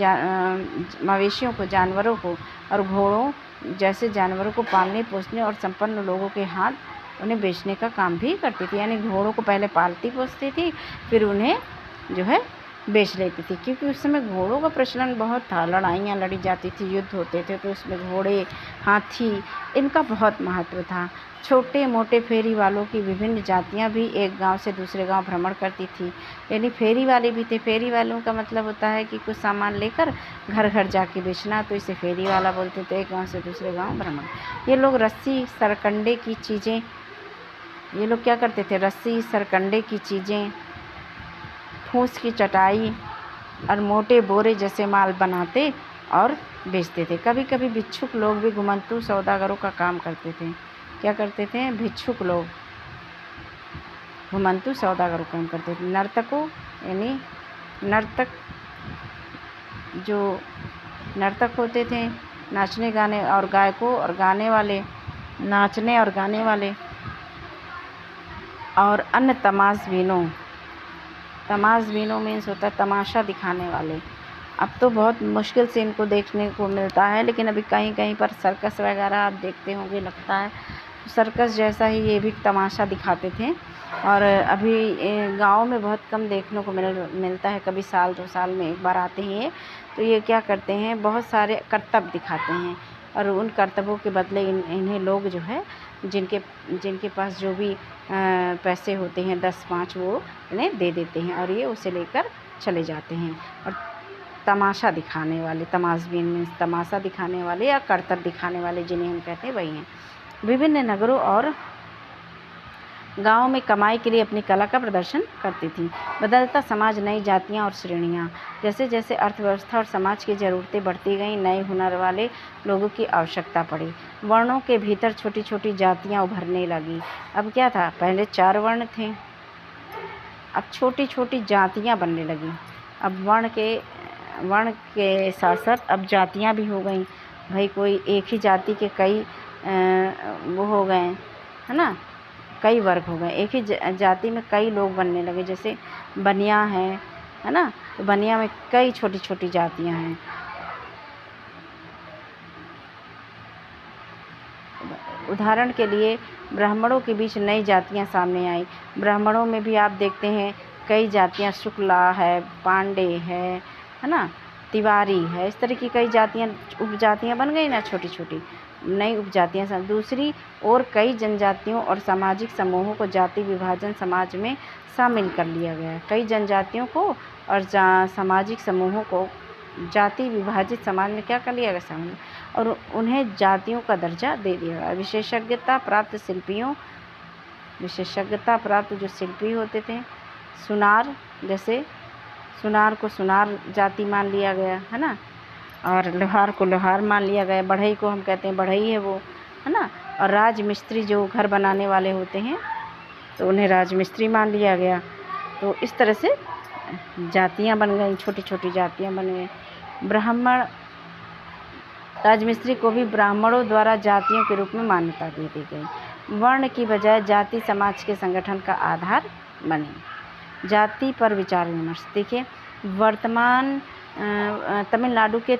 मवेशियों को, जानवरों को और घोड़ों जैसे जानवरों को पालने पोसने और संपन्न लोगों के हाथ उन्हें बेचने का काम भी करती थी। यानी घोड़ों को पहले पालती पोसती थी, फिर उन्हें जो है बेच लेती थी, क्योंकि उस समय घोड़ों का प्रचलन बहुत था। लड़ाइयाँ लड़ी जाती थी, युद्ध होते थे, तो उसमें घोड़े, हाथी, इनका बहुत महत्व था। छोटे मोटे फेरी वालों की विभिन्न जातियां भी एक गांव से दूसरे गांव भ्रमण करती थी। यानी फेरी वाले भी थे। फेरी वालों का मतलब होता है कि कुछ सामान लेकर घर घर जाके बेचना, तो इसे फेरी वाला बोलते थे। एक गांव से दूसरे गांव भ्रमण। ये लोग रस्सी सरकंडे की चीज़ें, ये लोग क्या करते थे? रस्सी सरकंडे की चीज़ें, फूस की चटाई और मोटे बोरे जैसे माल बनाते और बेचते थे। कभी कभी भिक्षुक लोग भी घुमंतु सौदागरों का काम करते थे। क्या करते थे? भिक्षुक लोग घुमंतु सौदागरों का काम करते थे। नर्तकों यानी नर्तक होते थे, नाचने गाने और गायकों और गाने वाले, नाचने और गाने वाले और अन्य तमाशबीनों मीन्स होता है तमाशा दिखाने वाले। अब तो बहुत मुश्किल से इनको देखने को मिलता है, लेकिन अभी कहीं कहीं पर सर्कस वगैरह आप देखते होंगे, लगता है सर्कस जैसा ही ये भी तमाशा दिखाते थे। और अभी गांव में बहुत कम देखने को मिलता है, कभी साल 2 साल में एक बार आते हैं ये। तो ये क्या करते हैं, बहुत सारे करतब दिखाते हैं और उन करतबों के बदले इन्हें लोग जो है जिनके जिनके पास जो भी पैसे होते हैं 10-5 वो इन्हें दे देते हैं और ये उसे लेकर चले जाते हैं। और तमाशा दिखाने वाले, तमाशबीन मीन्स तमाशा दिखाने वाले या करतब दिखाने वाले जिन्हें हम कहते हैं वही हैं। विभिन्न नगरों और गाँव में कमाई के लिए अपनी कला का प्रदर्शन करती थी। बदलता समाज, नई जातियाँ और श्रेणियाँ। जैसे जैसे अर्थव्यवस्था और समाज की ज़रूरतें बढ़ती गईं, नए हुनर वाले लोगों की आवश्यकता पड़ी। वर्णों के भीतर छोटी छोटी जातियाँ उभरने लगीं। अब क्या था, पहले 4 वर्ण थे, अब छोटी छोटी जातियाँ बनने लगीं। अब वर्ण के साथ साथ अब जातियाँ भी हो गईं। भाई कोई एक ही जाति के कई वो हो गए, है ना, कई वर्ग हो गए। एक ही जाति में कई लोग बनने लगे, जैसे बनिया है ना, तो बनिया में कई छोटी छोटी जातियां हैं। उदाहरण के लिए ब्राह्मणों के बीच नई जातियां सामने आई। ब्राह्मणों में भी आप देखते हैं कई जातियां, शुक्ला है, पांडे है ना, तिवारी है, इस तरह की कई जातियां, उपजातियां बन गई ना, छोटी छोटी नई उपजातियां। दूसरी और कई जनजातियों और सामाजिक समूहों को जाति विभाजन समाज में शामिल कर लिया गया। कई जनजातियों को और सामाजिक समूहों को जाति विभाजित समाज में क्या कर लिया गया, शामिल, और उन्हें जातियों का दर्जा दे दिया गया। विशेषज्ञता प्राप्त जो शिल्पी होते थे, सुनार, जैसे सुनार को सुनार जाति मान लिया गया, है ना, और लोहार को लोहार मान लिया गया। बढ़ई को हम कहते हैं बढ़ई है वो, है ना, और राजमिस्त्री जो घर बनाने वाले होते हैं तो उन्हें राजमिस्त्री मान लिया गया। तो इस तरह से जातियां बन गई, छोटी छोटी जातियां बन गई। ब्राह्मण, राजमिस्त्री को भी ब्राह्मणों द्वारा जातियों के रूप में मान्यता दे दी गई। वर्ण की बजाय जाति समाज के संगठन का आधार बनी। जाति पर विचार विमर्श। देखिए, वर्तमान तमिलनाडु के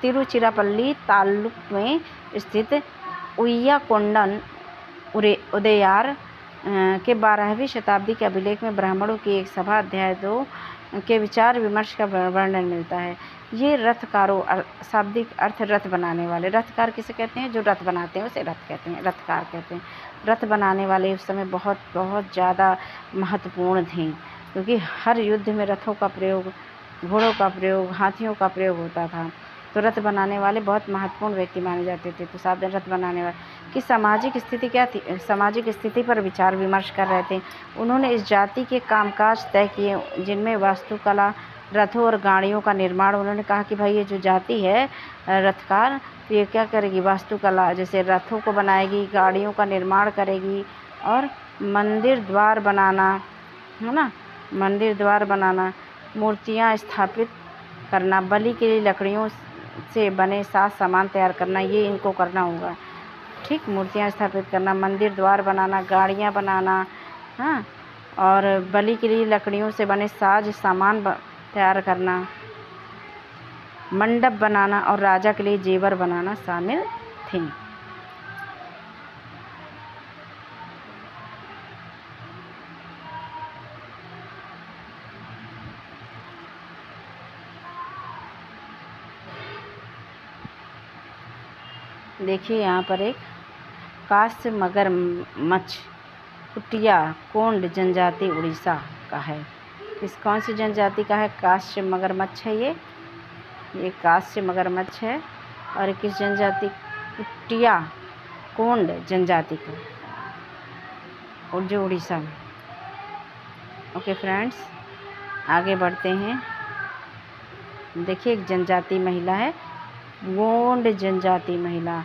तिरुचिरापल्ली ताल्लुक में स्थित उय्याकोंडन उदयार के 12वीं शताब्दी के अभिलेख में ब्राह्मणों की एक सभा अध्याय 2 के विचार विमर्श का वर्णन मिलता है। ये रथकारों, शाब्दिक अर्थ रथ बनाने वाले। रथकार किसे कहते हैं, जो रथ बनाते हैं उसे रथ कहते हैं, रथकार कहते हैं। रथ बनाने वाले उस समय बहुत बहुत ज़्यादा महत्वपूर्ण थे, क्योंकि हर युद्ध में रथों का प्रयोग, घोड़ों का प्रयोग, हाथियों का प्रयोग होता था। तो रथ बनाने वाले बहुत महत्वपूर्ण व्यक्ति माने जाते थे। तो सावधान, रथ बनाने वाले की सामाजिक स्थिति क्या थी, सामाजिक स्थिति पर विचार विमर्श कर रहे थे। उन्होंने इस जाति के कामकाज तय किए, जिनमें वास्तुकला, रथों और गाड़ियों का निर्माण। उन्होंने कहा कि भाई ये जो जाति है रथकार, तो ये क्या करेगी, वास्तुकला, जैसे रथों को बनाएगी, गाड़ियों का निर्माण करेगी, और मंदिर द्वार बनाना, है ना, मंदिर द्वार बनाना, मूर्तियाँ स्थापित करना, बलि के लिए लकड़ियों से बने साज सामान तैयार करना, ये इनको करना होगा। ठीक, मूर्तियाँ स्थापित करना, मंदिर द्वार बनाना, गाड़ियाँ बनाना, हाँ, और बलि के लिए लकड़ियों से बने साज सामान तैयार करना, मंडप बनाना और राजा के लिए जेवर बनाना शामिल थे। देखिए यहाँ पर एक कास्य मगरमच्छ कुटिया कोंड जनजाति उड़ीसा का है। कौन सी जनजाति का है, कास्य मगरमच्छ है ये कास्य मगरमच्छ है। और किस जनजाति, कुटिया कोंड जनजाति का, और जो उड़ीसा में। ओके फ्रेंड्स, आगे बढ़ते हैं। देखिए, एक जनजाति महिला है, गोंड जनजाति महिला।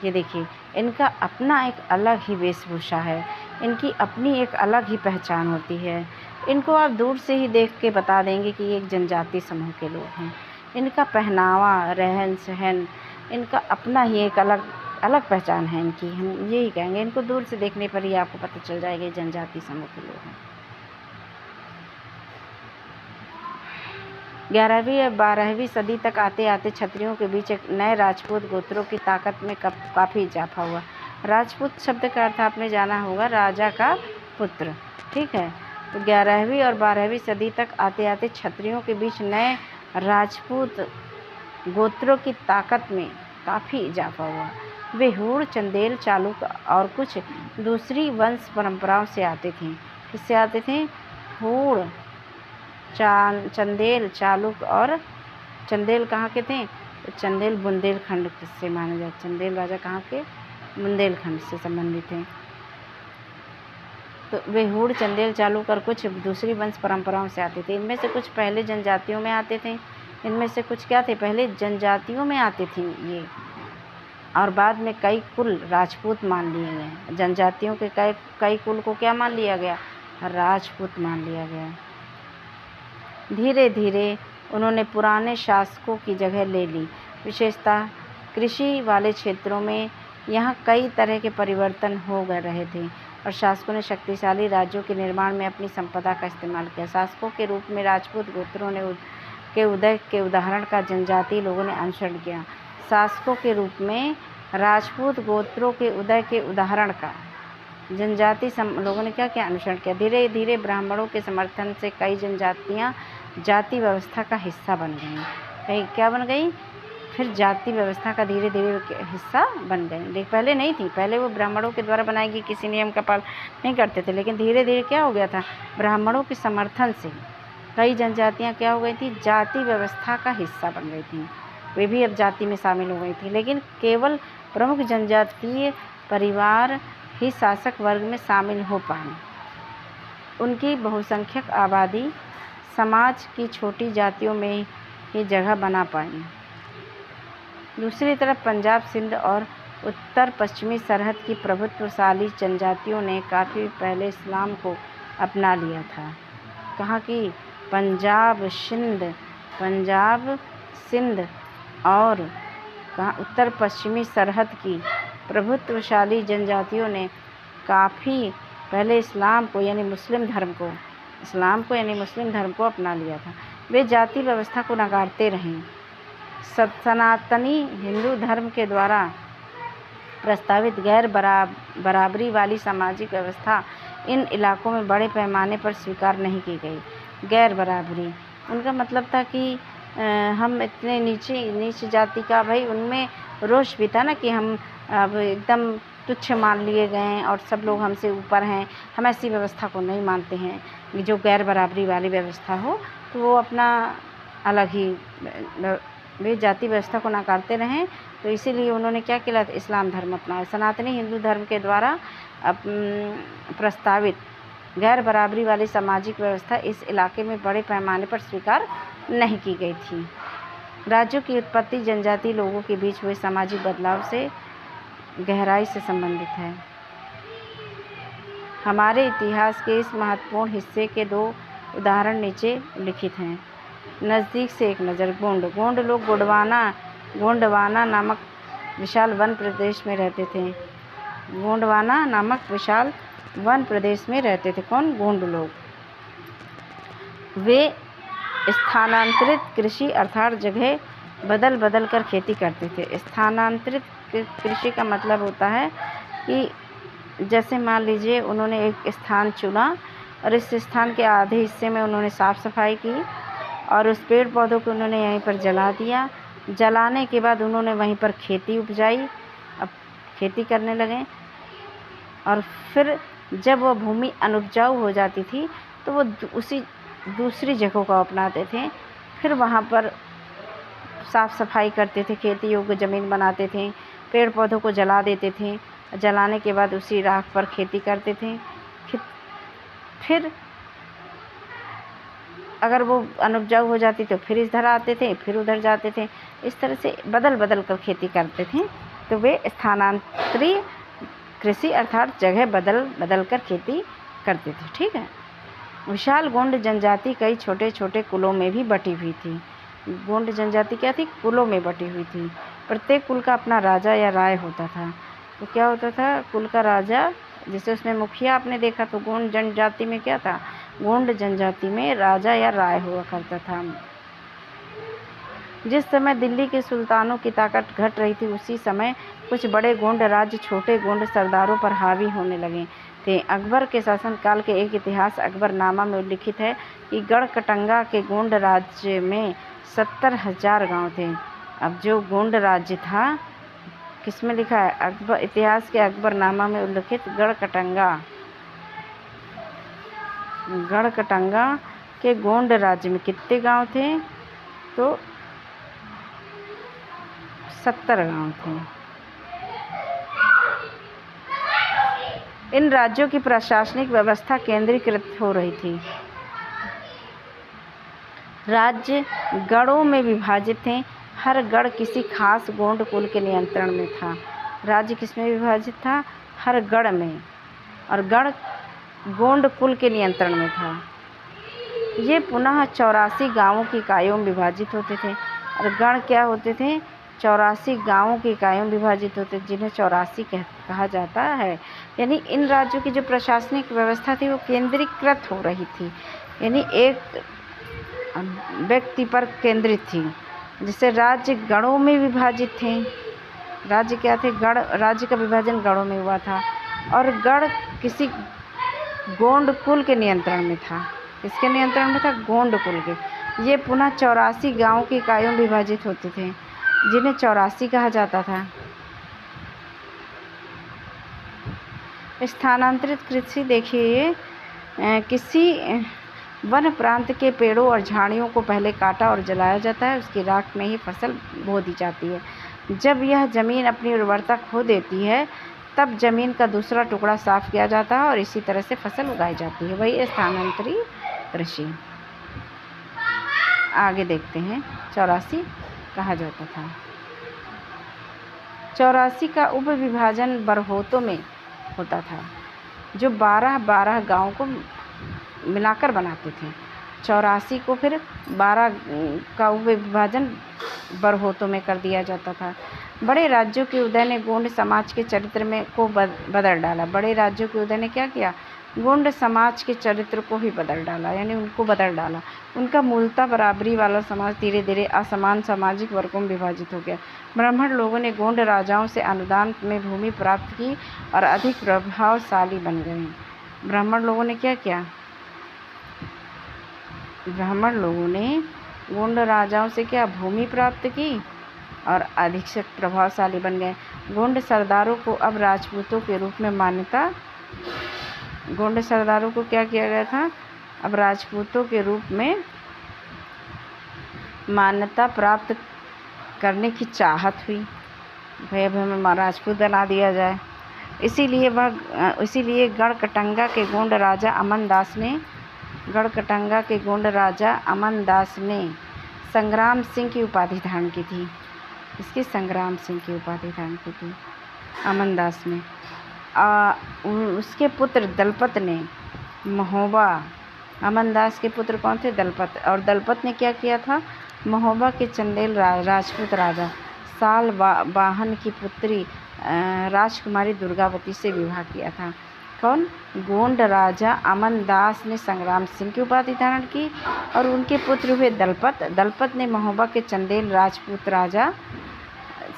ये देखिए, इनका अपना एक अलग ही वेशभूषा है, इनकी अपनी एक अलग ही पहचान होती है। इनको आप दूर से ही देख के बता देंगे कि ये एक जनजाति समूह के लोग हैं। इनका पहनावा, रहन सहन, इनका अपना ही एक अलग पहचान है इनकी। हम यही कहेंगे, इनको दूर से देखने पर ही आपको पता चल जाएगा ये जनजाति समूह के लोग हैं। 11वीं या 12वीं सदी तक आते आते क्षत्रियों के बीच एक नए राजपूत गोत्रों की ताकत में काफ़ी इजाफा हुआ। राजपूत शब्द का अर्थ आपने जाना होगा, राजा का पुत्र। ठीक है। तो 11वीं और 12वीं सदी तक आते आते क्षत्रियों के बीच नए राजपूत गोत्रों की ताकत में काफ़ी इजाफा हुआ। वे हूण, चंदेल, चालुक और कुछ दूसरी वंश परंपराओं से आते थे। किससे आते थे? हूण, चंदेल, चालुक और चंदेल कहाँ के थे? तो चंदेल बुंदेलखंड से माने जाते। चंदेल राजा कहाँ के? बुंदेलखंड से संबंधित हैं। तो वे हूण, चंदेल, चालुक और कुछ दूसरी वंश परंपराओं से आते थे। इनमें से कुछ पहले जनजातियों में आते थे। इनमें से कुछ क्या थे? पहले जनजातियों में आते थे ये, और बाद में कई कुल राजपूत मान लिए गए। जनजातियों के कई कुल को क्या मान लिया गया? राजपूत मान लिया गया। धीरे धीरे उन्होंने पुराने शासकों की जगह ले ली। विशेषतः कृषि वाले क्षेत्रों में यहाँ कई तरह के परिवर्तन हो गए रहे थे और शासकों ने शक्तिशाली राज्यों के निर्माण में अपनी संपदा का इस्तेमाल किया। शासकों के रूप में राजपूत गोत्रों के उदय के उदाहरण का जनजातीय लोगों ने अनुसरण किया। शासकों के रूप में राजपूत गोत्रों के उदय के उदाहरण का जनजाति लोगों ने क्या क्या अनुसरण किया। धीरे धीरे ब्राह्मणों के समर्थन से कई जनजातियाँ जाति व्यवस्था का हिस्सा बन गई। कई क्या बन गई? फिर जाति व्यवस्था का धीरे धीरे हिस्सा बन गई। लेकिन पहले नहीं थी। पहले वो ब्राह्मणों के द्वारा बनाई गई किसी नियम का पालन नहीं करते थे, लेकिन धीरे धीरे क्या हो गया था? ब्राह्मणों के समर्थन से कई जनजातियाँ क्या हो गई थी? जाति व्यवस्था का हिस्सा बन गई थी। वे भी अब जाति में शामिल हो गई थी, लेकिन केवल प्रमुख जनजातीय परिवार ही शासक वर्ग में शामिल हो पाए। उनकी बहुसंख्यक आबादी समाज की छोटी जातियों में ही जगह बना पाई। दूसरी तरफ पंजाब, सिंध और उत्तर पश्चिमी सरहद की प्रभुत्वशाली जनजातियों ने काफ़ी पहले इस्लाम को अपना लिया था। कहाँ की? पंजाब, सिंध और कहाँ? उत्तर पश्चिमी सरहद की प्रभुत्वशाली जनजातियों ने काफ़ी पहले इस्लाम को यानी मुस्लिम धर्म को अपना लिया था। वे जाति व्यवस्था को नकारते रहे। सनातनी हिंदू धर्म के द्वारा प्रस्तावित गैर बराबरी वाली सामाजिक व्यवस्था इन इलाकों में बड़े पैमाने पर स्वीकार नहीं की गई। गैर बराबरी उनका मतलब था कि हम इतने नीच जाति का, भाई उनमें रोष भी था ना कि हम अब एकदम तुच्छ मान लिए गए हैं और सब लोग हमसे ऊपर हैं। हम ऐसी व्यवस्था को नहीं मानते हैं। जो गैर बराबरी वाली व्यवस्था हो तो वो अपना अलग ही वे जाति व्यवस्था को नकारते रहें। तो इसीलिए उन्होंने क्या किया? इस्लाम धर्म अपनाया। सनातनी हिंदू धर्म के द्वारा प्रस्तावित गैर बराबरी वाली सामाजिक व्यवस्था इस इलाके में बड़े पैमाने पर स्वीकार नहीं की गई थी। राज्यों की उत्पत्ति जनजातीय लोगों के बीच हुए सामाजिक बदलाव से गहराई से संबंधित है। हमारे इतिहास के इस महत्वपूर्ण हिस्से के 2 उदाहरण नीचे लिखित हैं। नज़दीक से एक नज़र। गोंड लोग गोंडवाना नामक विशाल वन प्रदेश में रहते थे। गोंडवाना नामक विशाल वन प्रदेश में रहते थे। कौन? गोंड लोग। वे स्थानांतरित कृषि अर्थात जगह बदल बदल कर खेती करते थे। स्थानांतरित कृषि का मतलब होता है कि जैसे मान लीजिए उन्होंने एक स्थान चुना और इस स्थान के आधे हिस्से में उन्होंने साफ़ सफाई की और उस पेड़ पौधों को उन्होंने यहीं पर जला दिया। जलाने के बाद उन्होंने वहीं पर खेती उपजाई। अब खेती करने लगे और फिर जब वह भूमि अनुपजाऊ हो जाती थी तो वो उसी दूसरी जगहों को अपनाते थे। फिर वहाँ पर साफ़ सफाई करते थे, खेती योग्य ज़मीन बनाते थे, पेड़ पौधों को जला देते थे। जलाने के बाद उसी राख पर खेती करते थे। फिर अगर वो अनुपजाऊ हो जाती तो फिर इधर आते थे, फिर उधर जाते थे। इस तरह से बदल बदल कर खेती करते थे। तो वे स्थानांतरी कृषि अर्थात जगह बदल बदल कर खेती करते थे। ठीक है। विशाल गोंड जनजाति कई छोटे छोटे कुलों में भी बटी हुई थी। गोंड जनजाति क्या थी? कुलों में बटी हुई थी। प्रत्येक कुल का अपना राजा या राय होता था। तो क्या होता था? कुल का राजा, जैसे उसमें मुखिया आपने देखा, तो गोंड जनजाति में क्या था? गोंड जनजाति में राजा या राय हुआ करता था। जिस समय दिल्ली के सुल्तानों की ताकत घट रही थी, उसी समय कुछ बड़े गोंड राज्य छोटे गोंड सरदारों पर हावी होने लगे थे। अकबर के शासनकाल के एक इतिहास अकबरनामा में उल्लिखित है कि गढ़कटंगा के गोंड राज्य में 70,000 गांव थे। अब जो गोंड राज्य था, किसमें लिखा है? अकबर इतिहास के अकबरनामा में उल्लिखित गढ़कटंगा के गोंड राज्य में कितने गांव थे? तो 70 गांव थे। इन राज्यों की प्रशासनिक व्यवस्था केंद्रीकृत हो रही थी। राज्य गढ़ों में विभाजित थे। हर गढ़ किसी खास गोंड कुल के नियंत्रण में था। राज्य किसमें विभाजित था? हर गढ़ में, और गढ़ गोंड कुल के नियंत्रण में था। ये पुनः 84 गांवों की इकाइयों में विभाजित होते थे। और गढ़ क्या होते थे? 84 गांवों की इकाइयों में विभाजित होते, जिन्हें 84 कहा जाता है। यानी इन राज्यों की जो प्रशासनिक व्यवस्था थी वो केंद्रीकृत हो रही थी, यानी एक व्यक्ति पर केंद्रित थी। जिससे राज्य गढ़ों में विभाजित थे। राज्य क्या थे? गढ़। राज्य का विभाजन गढ़ों में हुआ था, और गढ़ किसी गोंड कुल के नियंत्रण में था। किसके नियंत्रण में था? गोंड कुल के। ये पुनः 84 गांवों की इकाइयों में विभाजित होते थे, जिन्हें 84 कहा जाता था। स्थानांतरित कृषि देखिए, किसी वन प्रांत के पेड़ों और झाड़ियों को पहले काटा और जलाया जाता है, उसकी राख में ही फसल बो दी जाती है। जब यह ज़मीन अपनी उर्वरता खो देती है, तब ज़मीन का दूसरा टुकड़ा साफ किया जाता है और इसी तरह से फसल उगाई जाती है। वही स्थानांतरित कृषि। आगे देखते हैं, 84 कहा जाता था। 84 का उप विभाजन बरहोतों में होता था, जो 12 गाँव को मिलाकर बनाते थे। 84 को फिर 12 का उप विभाजन बरहोतों में कर दिया जाता था। बड़े राज्यों के उदय ने गोंड समाज के चरित्र में को बदल डाला। बड़े राज्यों के उदय ने क्या किया? गोंड समाज के चरित्र को ही बदल डाला, यानी उनको बदल डाला। उनका मूलतः बराबरी वाला समाज धीरे धीरे असमान सामाजिक वर्गों में विभाजित हो गया। ब्राह्मण लोगों ने गोंड राजाओं से अनुदान में भूमि प्राप्त की और अधिक प्रभावशाली बन गए। ब्राह्मण लोगों ने क्या किया? ब्राह्मण लोगों ने गोंड राजाओं से क्या? भूमि प्राप्त की और अधिक से प्रभावशाली बन गए। गोंड सरदारों को अब राजपूतों के रूप में मान्यता गोंड सरदारों को क्या किया गया था? अब राजपूतों के रूप में मान्यता प्राप्त करने की चाहत हुई। भाई अब हमें राजपूत बना दिया जाए। इसीलिए गढ़कटंगा के गोंड राजा अमनदास ने संग्राम सिंह की उपाधि धारण की थी। इसकी संग्राम सिंह की उपाधि धारण की थी अमनदास ने। उसके पुत्र दलपत ने महोबा, अमनदास के पुत्र कौन थे? दलपत। और दलपत ने क्या किया था? महोबा के चंदेल राजपूत राजा साल वाहन की पुत्री राजकुमारी दुर्गावती से विवाह किया था। कौन? गोंड राजा अमनदास ने संग्राम सिंह की उपाधि धारण की और उनके पुत्र हुए दलपत। दलपत ने महोबा के चंदेल राजपूत राजा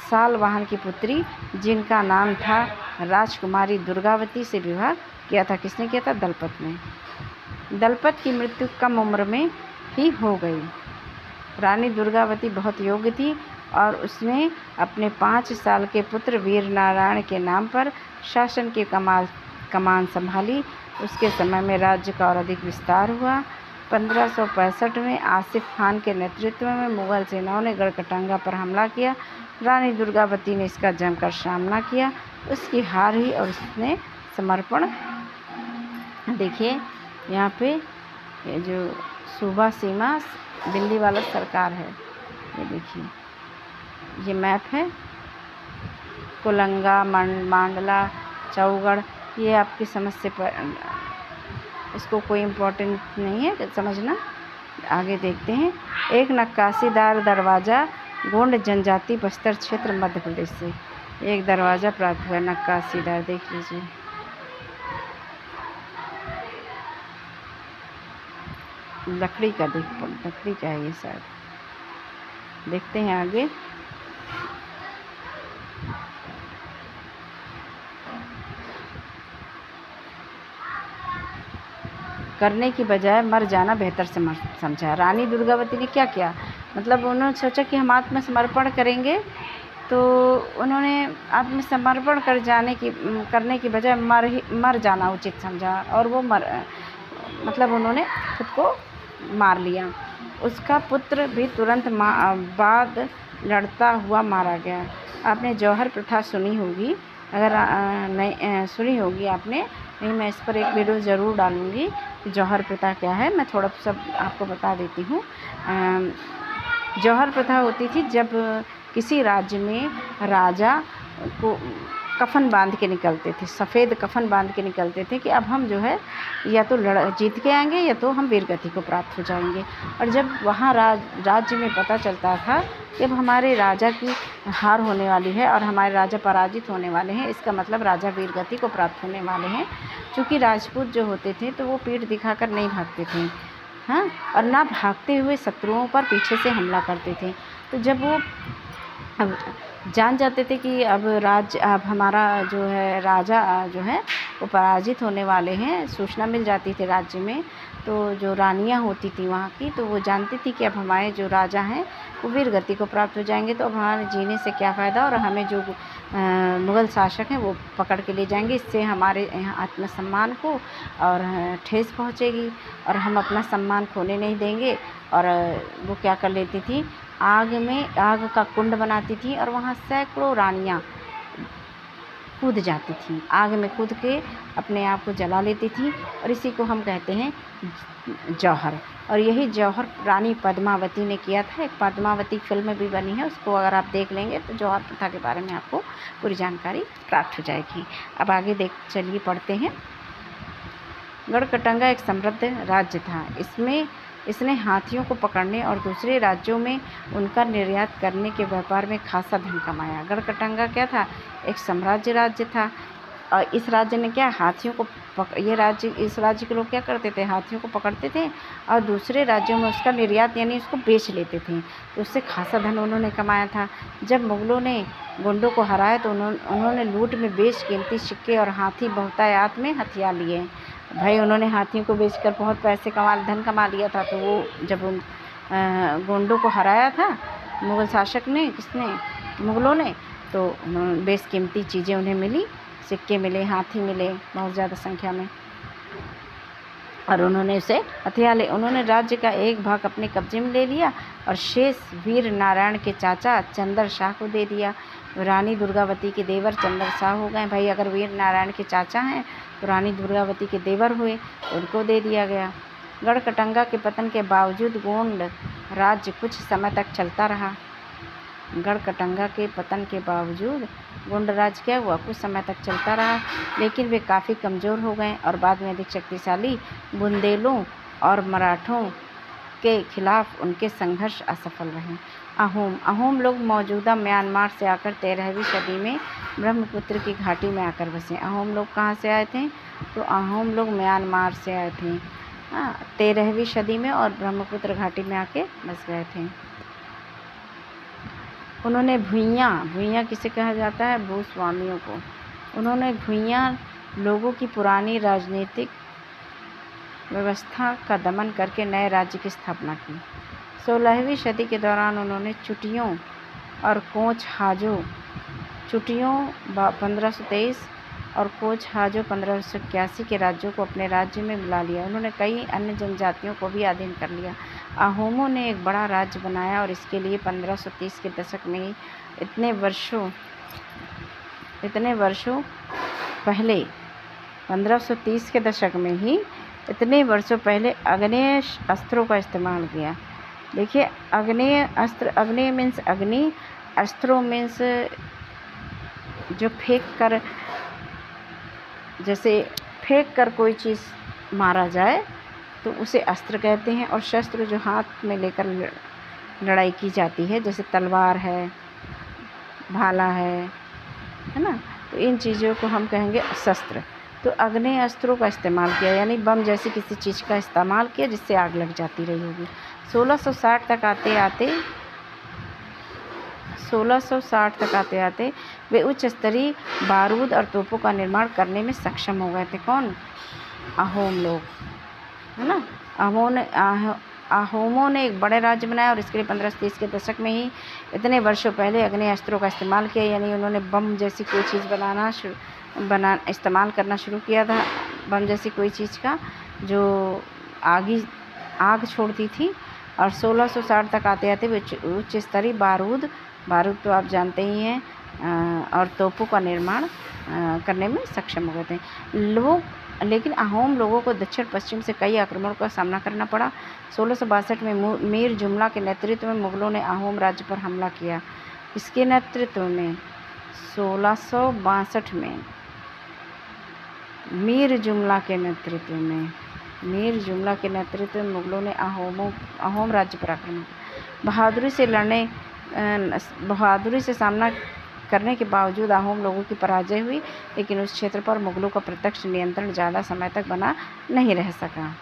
सालवाहन की पुत्री, जिनका नाम था राजकुमारी दुर्गावती, से विवाह किया था। किसने किया था? दलपत ने। दलपत की मृत्यु कम उम्र में ही हो गई। रानी दुर्गावती बहुत योग्य थी और उसने अपने 5 साल के पुत्र वीर नारायण के नाम पर शासन की कमान संभाली। उसके समय में राज्य का और अधिक विस्तार हुआ। 1565 में आसिफ खान के नेतृत्व में मुगल सेनाओं ने गढ़कटंगा पर हमला किया। रानी दुर्गावती ने इसका जमकर सामना किया। उसकी हार हुई और उसने समर्पण। देखिए यहाँ पे ये जो सूबा सीमा दिल्ली वाला सरकार है, ये देखिए ये मैप है। कोलंगा, मांडला, चौगढ़, ये आपकी समझ से इसको कोई इम्पोर्टेंट नहीं है समझना। आगे देखते हैं। एक नक्काशीदार दरवाज़ा गोंड जनजाति बस्तर क्षेत्र मध्य प्रदेश से एक दरवाज़ा प्राप्त हुआ। नक्काशीदार देख लीजिए। लकड़ी का है ये शायद। देखते हैं आगे। करने की बजाय मर जाना बेहतर समझा। रानी दुर्गावती ने क्या किया, मतलब उन्होंने सोचा कि हम आत्मसमर्पण करेंगे, तो उन्होंने आत्मसमर्पण करने की बजाय मर जाना उचित समझा, और वो मतलब उन्होंने खुद को मार लिया। उसका पुत्र भी तुरंत बाद लड़ता हुआ मारा गया। आपने जौहर प्रथा सुनी होगी, अगर नहीं सुनी होगी आपने, नहीं मैं इस पर एक वीडियो ज़रूर डालूँगी कि जौहर प्रथा क्या है। मैं थोड़ा सब आपको बता देती हूँ। जौहर प्रथा होती थी जब किसी राज्य में राजा को कफन बांध के निकलते थे, सफ़ेद कफन बांध के निकलते थे कि अब हम जो है या तो जीत के आएंगे या तो हम वीरगति को प्राप्त हो जाएंगे। और जब वहाँ राज्य में पता चलता था कि अब हमारे राजा की हार होने वाली है और हमारे राजा पराजित होने वाले हैं, इसका मतलब राजा वीरगति को प्राप्त होने वाले हैं। चूँकि राजपूत जो होते थे तो वो पीठ दिखाकर नहीं भागते थे, हाँ, और ना भागते हुए शत्रुओं पर पीछे से हमला करते थे। तो जब वो अब जान जाते थे कि अब हमारा जो है राजा जो है वो पराजित होने वाले हैं, सूचना मिल जाती थी राज्य में, तो जो रानियां होती थी वहाँ की, तो वो जानती थी कि अब हमारे जो राजा हैं वो वीरगति को प्राप्त हो जाएंगे, तो अब हमारे जीने से क्या फ़ायदा, और हमें जो मुग़ल शासक हैं वो पकड़ के ले जाएंगे, इससे हमारे यहाँ आत्मसम्मान को और ठेस पहुँचेगी और हम अपना सम्मान खोने नहीं देंगे। और वो क्या कर लेती थी, आग का कुंड बनाती थी और वहाँ सैकड़ों रानियाँ कूद जाती थी, आग में कूद के अपने आप को जला लेती थी, और इसी को हम कहते हैं जौहर। और यही जौहर रानी पद्मावती ने किया था। एक पद्मावती फिल्म भी बनी है, उसको अगर आप देख लेंगे तो जौहर प्रथा के बारे में आपको पूरी जानकारी प्राप्त हो जाएगी। अब आगे चलिए पढ़ते हैं। गढ़कटंगा एक समृद्ध राज्य था। इसने हाथियों को पकड़ने और दूसरे राज्यों में उनका निर्यात करने के व्यापार में खासा धन कमाया। गढ़कटंगा क्या था, एक साम्राज्य राज्य था, और इस राज्य ने क्या, हाथियों को इस राज्य के लोग क्या करते थे, हाथियों को पकड़ते थे और दूसरे राज्यों में उसका निर्यात यानी उसको बेच लेते थे, तो उससे खासा धन उन्होंने कमाया था। जब मुग़लों ने गोंडों को हराया तो उन्होंने लूट में बेशकीमती सिक्के और हाथी बहुतायत में हथियार लिए। भाई उन्होंने हाथियों को बेचकर बहुत धन कमा लिया था। तो वो जब गोंडों को हराया था मुग़ल शासक ने, मुग़लों ने, तो बेशकीमती चीज़ें उन्हें मिली, सिक्के मिले, हाथी मिले बहुत ज़्यादा संख्या में, और उन्होंने उसे हथियार ले, उन्होंने राज्य का एक भाग अपने कब्जे में ले लिया और शेष वीर नारायण के चाचा चंदर शाह को दे दिया। रानी दुर्गावती के देवर चंदर शाह हो गए। भाई अगर वीर नारायण के चाचा हैं तो रानी दुर्गावती के देवर हुए, उनको दे दिया गया। गढ़कटंगा के पतन के बावजूद गोंड राज्य कुछ समय तक चलता रहा। गढ़कटंगा के पतन के बावजूद गोंड राज्य क्या हुआ, कुछ समय तक चलता रहा, लेकिन वे काफ़ी कमज़ोर हो गए और बाद में अधिक शक्तिशाली बुंदेलों और मराठों के खिलाफ उनके संघर्ष असफल रहे। अहोम लोग मौजूदा म्यांमार से आकर 13वीं सदी में ब्रह्मपुत्र की घाटी में आकर बसे। अहोम लोग कहाँ से आए थे, तो अहोम लोग म्यांमार से आए थे 13वीं सदी में, और ब्रह्मपुत्र घाटी में आके बस गए थे। उन्होंने भुइयाँ किसे कहा जाता है, भूस्वामियों को। उन्होंने भुइयाँ लोगों की पुरानी राजनीतिक व्यवस्था का दमन करके नए राज्य की स्थापना की। 16वीं सदी के दौरान उन्होंने चुटियों और कोच हाजों 1523 और कोच हाजों 1581 के राज्यों को अपने राज्य में मिला लिया। उन्होंने कई अन्य जनजातियों को भी अधीन कर लिया। अहोमों ने एक बड़ा राज्य बनाया और इसके लिए 1530 के दशक में ही इतने वर्षों पहले 1530 के दशक में ही इतने वर्षों पहले आग्नेय अस्त्रों का इस्तेमाल किया। देखिए आग्नेय अस्त्र, आग्नेय मीन्स अग्नि, अस्त्रों मीन्स जो फेंक कर कोई चीज़ मारा जाए तो उसे अस्त्र कहते हैं, और शस्त्र जो हाथ में लेकर लड़ाई की जाती है, जैसे तलवार है, भाला है ना, तो इन चीज़ों को हम कहेंगे शस्त्र। तो आग्नेय अस्त्रों का इस्तेमाल किया, यानी बम जैसी किसी चीज़ का इस्तेमाल किया जिससे आग लग जाती रही होगी। 1660 तक आते आते 1660 तक आते आते वे उच्च स्तरीय बारूद और तोपों का निर्माण करने में सक्षम हो गए थे। कौन? अहोम लोग, है ना। अहोमों ने एक बड़े राज्य बनाया और इसके लिए 1530 के दशक में ही इतने वर्षों पहले अग्नेयास्त्रों का इस्तेमाल किया, यानी उन्होंने बम जैसी कोई चीज़ इस्तेमाल करना शुरू किया था। बम जैसी कोई चीज़ का जो आग छोड़ती थी। और 1660 तक आते आते वे उच्च स्तरीय बारूद तो आप जानते ही हैं, और तोपों का निर्माण करने में सक्षम हो गए थे। लेकिन अहोम लोगों को दक्षिण पश्चिम से कई आक्रमणों का सामना करना पड़ा। 1662 में मीर जुमला के नेतृत्व में मुगलों ने अहोम राज्य पर हमला किया। इसके नेतृत्व में 1662 में मीर जुमला के नेतृत्व में मुगलों ने अहोम राज्य पर आक्रमण बहादुरी से सामना करने के बावजूद अहोम लोगों की पराजय हुई, लेकिन उस क्षेत्र पर मुगलों का प्रत्यक्ष नियंत्रण ज़्यादा समय तक बना नहीं रह सका।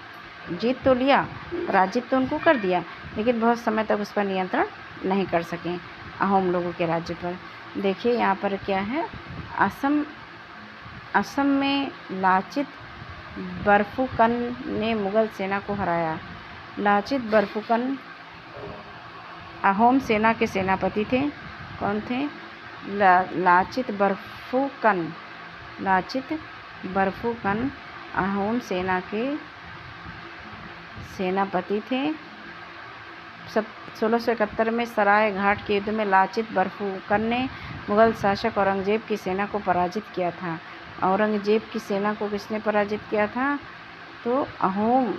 जीत तो लिया, पराजित तो उनको कर दिया, लेकिन बहुत समय तक उस पर नियंत्रण नहीं कर सके अहोम लोगों के राज्य पर। देखिए यहाँ पर क्या है, असम में लाचित बर्फुकन ने मुग़ल सेना को हराया। लाचित बर्फुकन अहोम सेना के सेनापति थे। कौन थे? लाचित बर्फुकन अहोम सेना के सेनापति थे। 1671 में सराय घाट के युद्ध में लाचित बर्फुकन ने मुग़ल शासक औरंगज़ेब की सेना को पराजित किया था। औरंगज़ेब की सेना को किसने पराजित किया था? तो अहोम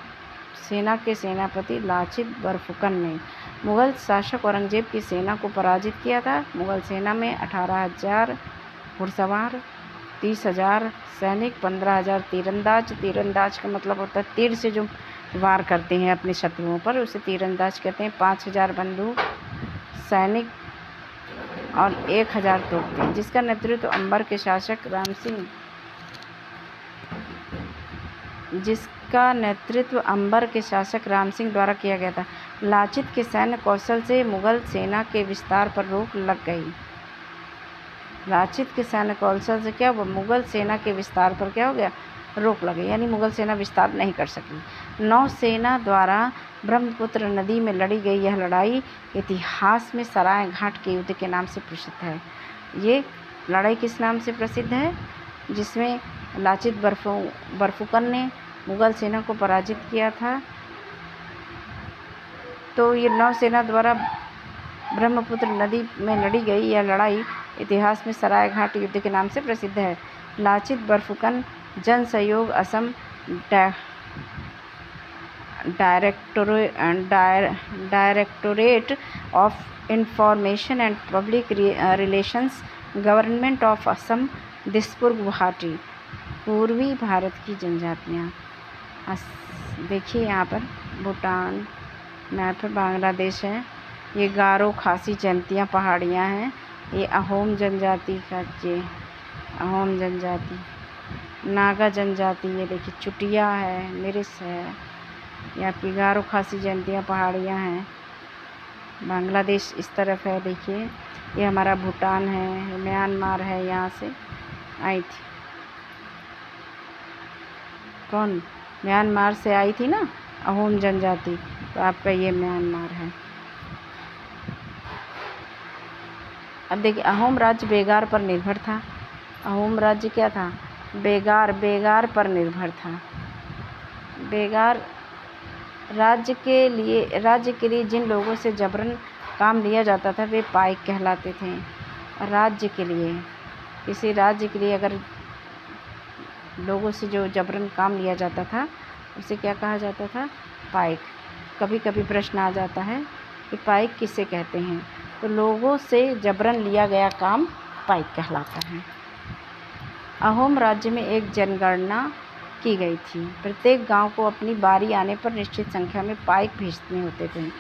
सेना के सेनापति लाचित बर्फुकन ने मुग़ल शासक औरंगज़ेब की सेना को पराजित किया था। मुग़ल सेना में 18,000 घुड़सवार, 30,000 सैनिक, 15,000 तीरंदाज का मतलब होता है तीर से जो वार करते हैं अपने शत्रुओं पर, उसे तीरंदाज कहते हैं। 5,000 बंदूक सैनिक और 1,000 तोप थे, जिसका नेतृत्व अंबर के शासक राम सिंह द्वारा किया गया था। लाचित के सैन्य कौशल से मुग़ल सेना के विस्तार पर रोक लग गई। लाचित के सैन्य कौशल से क्या हुआ? मुग़ल सेना के विस्तार पर क्या हो गया? रोक लगी, यानी मुग़ल सेना विस्तार नहीं कर सकी। नौसेना द्वारा ब्रह्मपुत्र नदी में लड़ी गई यह लड़ाई इतिहास में सराय घाट के युद्ध के नाम से प्रसिद्ध है। ये लड़ाई किस नाम से प्रसिद्ध है? जिसमें लाचित बर्फुकन ने मुग़ल सेना को पराजित किया था। तो ये नौसेना द्वारा ब्रह्मपुत्र नदी में लड़ी गई यह लड़ाई इतिहास में सराय घाट युद्ध के नाम से प्रसिद्ध है। लाचित बर्फुकन जन सहयोग Assam directorate of information and public relations, government of Assam, Dispur, Guwahati. पूर्वी भारत की जनजातियाँ देखिए यहाँ पर भूटान, मैप बांग्लादेश है। ये गारो खासी जयंतियाँ पहाड़ियाँ हैं। ये अहोम जनजाति अहोम जनजाति, नागा जनजाति, ये देखिए चुटिया है, मिरिस है। ये आपकी गारो खासी जयंतियाँ पहाड़ियाँ हैं। बांग्लादेश इस तरफ है, देखिए ये हमारा भूटान है, म्यांमार है, यहाँ से आई थी। कौन? म्यांमार से आई थी ना अहोम जनजाति, तो आपका ये म्यांमार है। अब देखिए अहोम राज्य बेगार पर निर्भर था। अहोम राज्य क्या था? बेगार पर निर्भर था। बेगार राज्य के लिए जिन लोगों से जबरन काम लिया जाता था वे पाइक कहलाते थे। राज्य के लिए, किसी राज्य के लिए अगर लोगों से जो जबरन काम लिया जाता था उसे क्या कहा जाता था? पाइक। कभी कभी प्रश्न आ जाता है कि पाइक किसे कहते हैं, तो लोगों से जबरन लिया गया काम पाइक कहलाता है। अहोम राज्य में एक जनगणना की गई थी। प्रत्येक गांव को अपनी बारी आने पर निश्चित संख्या में पाइक भेजने होते थे,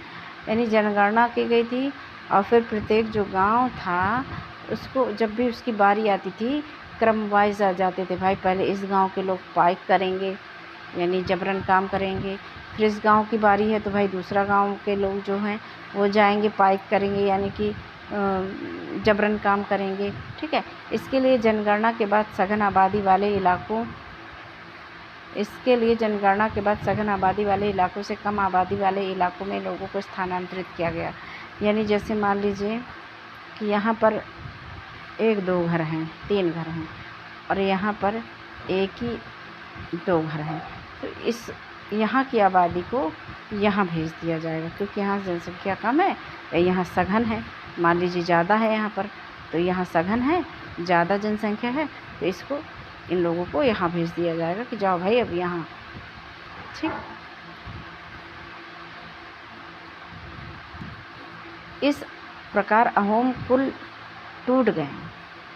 यानी जनगणना की गई थी। और फिर प्रत्येक जो गांव था उसको जब भी उसकी बारी आती थी क्रम वाइज आ जाते थे। भाई पहले इस गांव के लोग पाइक करेंगे, यानी जबरन काम करेंगे। फिर इस गांव की बारी है तो भाई दूसरा गांव के लोग जो हैं वो जाएंगे पाइक करेंगे, यानी कि जबरन काम करेंगे। ठीक है, इसके लिए जनगणना के बाद सघन आबादी वाले इलाकों से कम आबादी वाले इलाकों में लोगों को स्थानांतरित किया गया। यानी जैसे मान लीजिए कि यहाँ पर 1-2 घर हैं, 3 घर हैं, और यहाँ पर 1 ही 2 घर हैं, तो इस यहाँ की आबादी को यहाँ भेज दिया जाएगा, क्योंकि यहाँ जनसंख्या कम है, यहाँ सघन है। मान लीजिए ज़्यादा है यहाँ पर, तो यहाँ सघन है, ज़्यादा जनसंख्या है, तो इसको इन लोगों को यहाँ भेज दिया जाएगा कि जाओ भाई अब यहाँ। ठीक, इस प्रकार अहोम कुल टूट गए।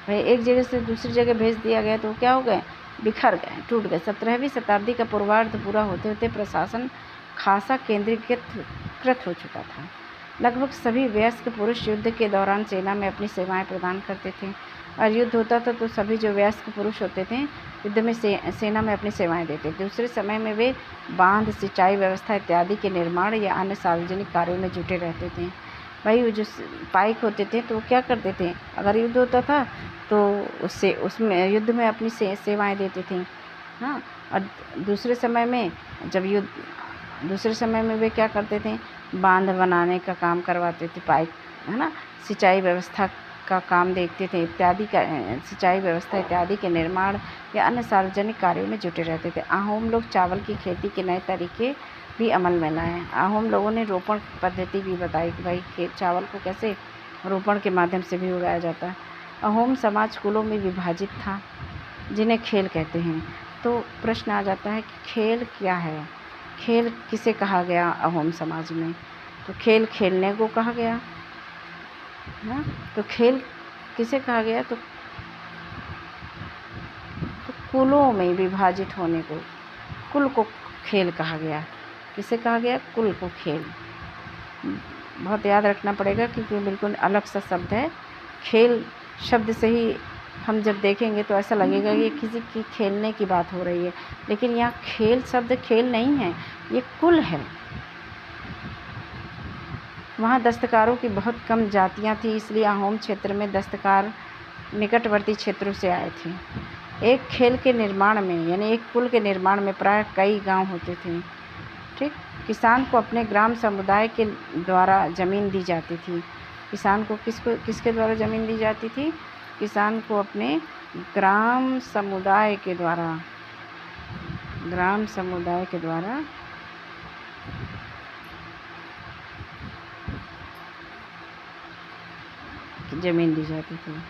भाई एक जगह से दूसरी जगह भेज दिया गया तो क्या हो गए? बिखर गए, टूट गए। 17वीं शताब्दी का पूर्वार्ध पूरा होते होते प्रशासन खासा केंद्रीकृत हो चुका था। लगभग सभी वयस्क पुरुष युद्ध के दौरान सेना में अपनी सेवाएं प्रदान करते थे, और युद्ध होता था तो सभी जो वयस्क पुरुष होते थे युद्ध में सेना में अपनी सेवाएं देते। दूसरे समय में वे बांध, सिंचाई व्यवस्था इत्यादि के निर्माण या अन्य सार्वजनिक कार्यों में जुटे रहते थे। भाई वो जो पाइक होते थे तो वो क्या करते थे, अगर युद्ध होता था तो उसमें युद्ध में अपनी सेवाएं देते थे। हाँ, और दूसरे समय में वे क्या करते थे, बांध बनाने का काम करवाते थे, पाइप, है ना, सिंचाई व्यवस्था का काम देखते थे, सिंचाई व्यवस्था इत्यादि के निर्माण या अन्य सार्वजनिक कार्यों में जुटे रहते थे। अहोम लोग चावल की खेती के नए तरीके भी अमल में लाए। अहोम लोगों ने रोपण पद्धति भी बताई कि भाई चावल को कैसे रोपण के माध्यम से भी उगाया जाता है। अहोम समाज कुलों में विभाजित था, जिन्हें खेल कहते हैं। तो प्रश्न आ जाता है कि खेल क्या है, खेल किसे कहा गया अहोम समाज में? तो खेल खेलने को कहा गया ना, तो खेल किसे कहा गया? तो कुलों में विभाजित होने को, कुल को खेल कहा गया। किसे कहा गया? कुल को खेल। बहुत याद रखना पड़ेगा क्योंकि बिल्कुल अलग सा शब्द है। खेल शब्द से ही हम जब देखेंगे तो ऐसा लगेगा कि किसी की खेलने की बात हो रही है, लेकिन यहाँ खेल शब्द खेल नहीं है, ये कुल है। वहाँ दस्तकारों की बहुत कम जातियाँ थी, इसलिए अहोम क्षेत्र में दस्तकार निकटवर्ती क्षेत्रों से आए थे। एक खेल के निर्माण में, यानी एक कुल के निर्माण में प्राय कई गांव होते थे। ठीक, किसान को अपने ग्राम समुदाय के द्वारा ज़मीन दी जाती थी। किसान को किसके द्वारा ज़मीन दी जाती थी? किसान को अपने ग्राम समुदाय के द्वारा ज़मीन दी जाती थी।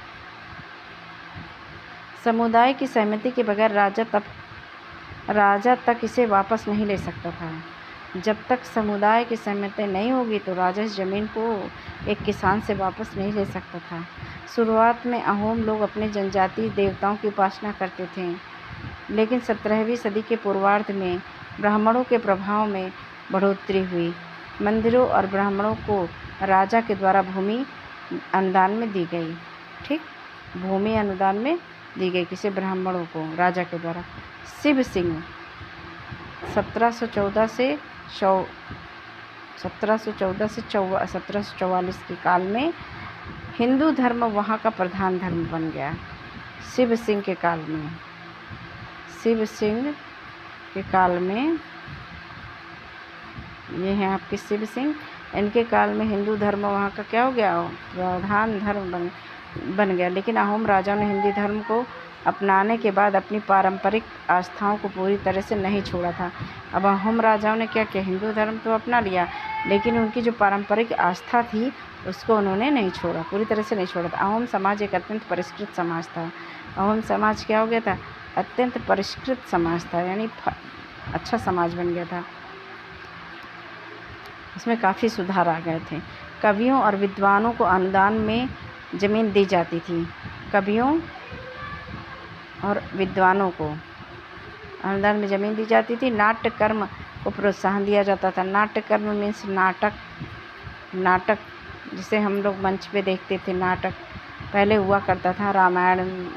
समुदाय की सहमति के बगैर राजा तक इसे वापस नहीं ले सकता था। जब तक समुदाय की सहमति नहीं होगी तो राजा इस ज़मीन को एक किसान से वापस नहीं ले सकता था। शुरुआत में अहोम लोग अपने जनजातीय देवताओं की उपासना करते थे, लेकिन 17वीं सदी के पूर्वार्ध में ब्राह्मणों के प्रभाव में बढ़ोतरी हुई। मंदिरों और ब्राह्मणों को राजा के द्वारा भूमि अनुदान में दी गई। ठीक, भूमि अनुदान में दी गई किसे? ब्राह्मणों को, राजा के द्वारा। शिव सिंह 1714 से 1744 के काल में हिंदू धर्म वहाँ का प्रधान धर्म बन गया। शिव सिंह के काल में ये हैं आपके शिव सिंह, इनके काल में हिंदू धर्म वहाँ का क्या हो गया? प्रधान धर्म बन गया। लेकिन अहोम राजाओं ने हिंदू धर्म को अपनाने के बाद अपनी पारंपरिक आस्थाओं को पूरी तरह से नहीं छोड़ा था। अब अहोम राजाओं ने क्या किया? हिंदू धर्म तो अपना लिया, लेकिन उनकी जो पारंपरिक आस्था थी उसको उन्होंने नहीं छोड़ा, पूरी तरह से नहीं छोड़ा था। अहोम समाज एक अत्यंत परिष्कृत समाज था। अहोम समाज क्या हो गया था? अत्यंत परिष्कृत समाज था, यानी अच्छा समाज बन गया था। उसमें काफ़ी सुधार आ गए थे। कवियों और विद्वानों को अनुदान में ज़मीन दी जाती थी। कवियों और विद्वानों को अनुदान में ज़मीन दी जाती थी। नाट्य कर्म को प्रोत्साहन दिया जाता था। नाट्य कर्म मीन्स नाटक जिसे हम लोग मंच पे देखते थे। नाटक पहले हुआ करता था, रामायण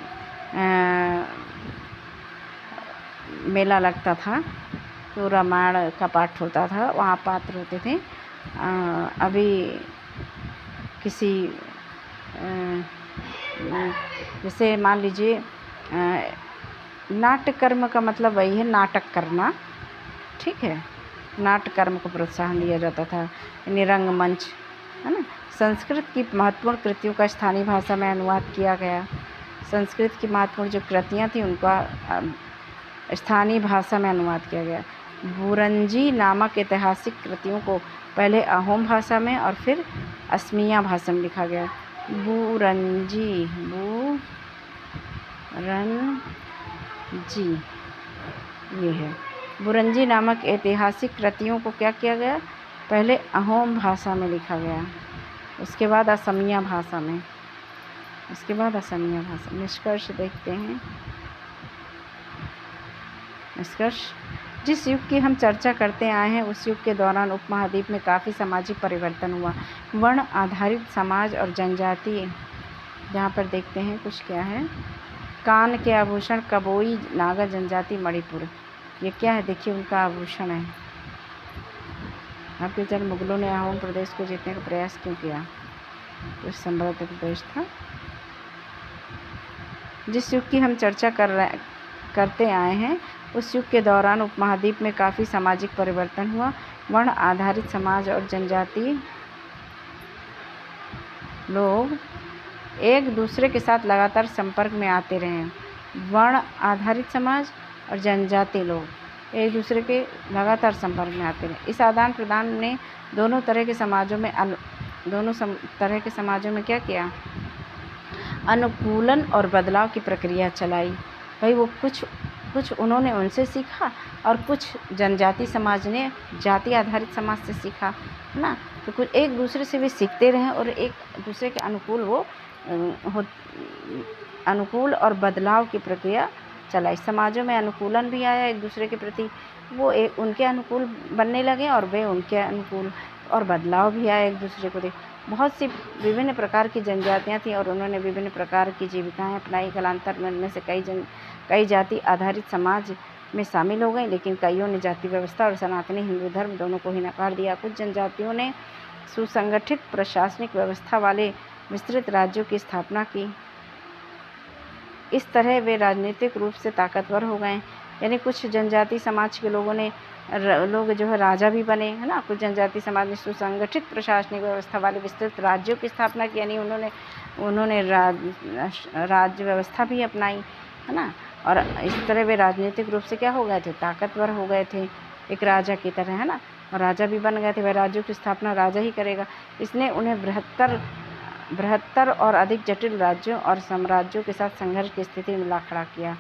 मेला लगता था तो रामायण का पाठ होता था, वहाँ पात्र होते थे। अभी किसी जैसे मान लीजिए नाट्य कर्म का मतलब वही है नाटक करना, ठीक है। नाट्य कर्म को प्रोत्साहन दिया जाता था, यानी रंगमंच, है ना। संस्कृत की महत्वपूर्ण कृतियों का स्थानीय भाषा में अनुवाद किया गया। संस्कृत की महत्वपूर्ण जो कृतियाँ थी उनका स्थानीय भाषा में अनुवाद किया गया। बुरंजी नामक ऐतिहासिक कृतियों को पहले अहोम भाषा में और फिर असमिया भाषा में लिखा गया। बुरंजी ये है। बुरंजी नामक ऐतिहासिक कृतियों को क्या किया गया, पहले अहोम भाषा में लिखा गया, उसके बाद असमिया भाषा में, निष्कर्ष देखते हैं। निष्कर्ष, जिस युग की हम चर्चा करते आए हैं उस युग के दौरान उपमहाद्वीप में काफ़ी सामाजिक परिवर्तन हुआ। वर्ण आधारित समाज और जनजाति, जहाँ पर देखते हैं कुछ क्या है, कान के आभूषण कबोई नागा जनजाति मणिपुर, ये क्या है देखिए उनका आभूषण है। आपके जब मुगलों ने अहोम प्रदेश को जीतने का प्रयास क्यों किया, तो समृद्ध प्रदेश था। जिस युग की हम चर्चा करते आए हैं उस युग के दौरान उपमहाद्वीप में काफ़ी सामाजिक परिवर्तन हुआ। वर्ण आधारित समाज और जनजाति लोग एक दूसरे के साथ लगातार संपर्क में आते रहे। वर्ण आधारित समाज और जनजाति लोग एक दूसरे के लगातार संपर्क में आते रहे। इस आदान प्रदान ने दोनों तरह के समाजों में क्या किया, अनुकूलन और बदलाव की प्रक्रिया चलाई। भाई वो कुछ उन्होंने उनसे सीखा और कुछ जनजाति समाज ने जाति आधारित समाज से सीखा, है ना। तो कुछ एक दूसरे से भी सीखते रहे और एक दूसरे के अनुकूल और बदलाव की प्रक्रिया चलाई। समाजों में अनुकूलन भी आया एक दूसरे के प्रति, वो उनके अनुकूल बनने लगे और वे उनके अनुकूल, और बदलाव भी आया एक दूसरे को देख। बहुत सी विभिन्न प्रकार की जनजातियाँ थीं और उन्होंने विभिन्न प्रकार की जीविकाएं अपनाई। कालांतर में उनमें से कई जाति आधारित समाज में शामिल हो गई, लेकिन कईयों ने जाति व्यवस्था और सनातनी हिंदू धर्म दोनों को ही नकार दिया। कुछ जनजातियों ने सुसंगठित प्रशासनिक व्यवस्था वाले विस्तृत राज्यों की स्थापना की। इस तरह वे राजनीतिक रूप से ताकतवर हो गए, यानी कुछ जनजाति समाज के लोग जो है राजा भी बने, है ना। कुछ जनजाति समाज ने सुसंगठित प्रशासनिक व्यवस्था वाले विस्तृत राज्यों की स्थापना की, यानी उन्होंने राज्य व्यवस्था भी अपनाई, है ना। और इस तरह वे राजनीतिक रूप से क्या हो गए थे, ताकतवर हो गए थे, एक राजा की तरह, है ना। और राजा भी बन गए थे, वह राज्यों की स्थापना राजा ही करेगा। इसने उन्हें बृहत्तर और अधिक जटिल राज्यों और साम्राज्यों के साथ संघर्ष की स्थिति में ला खड़ा किया।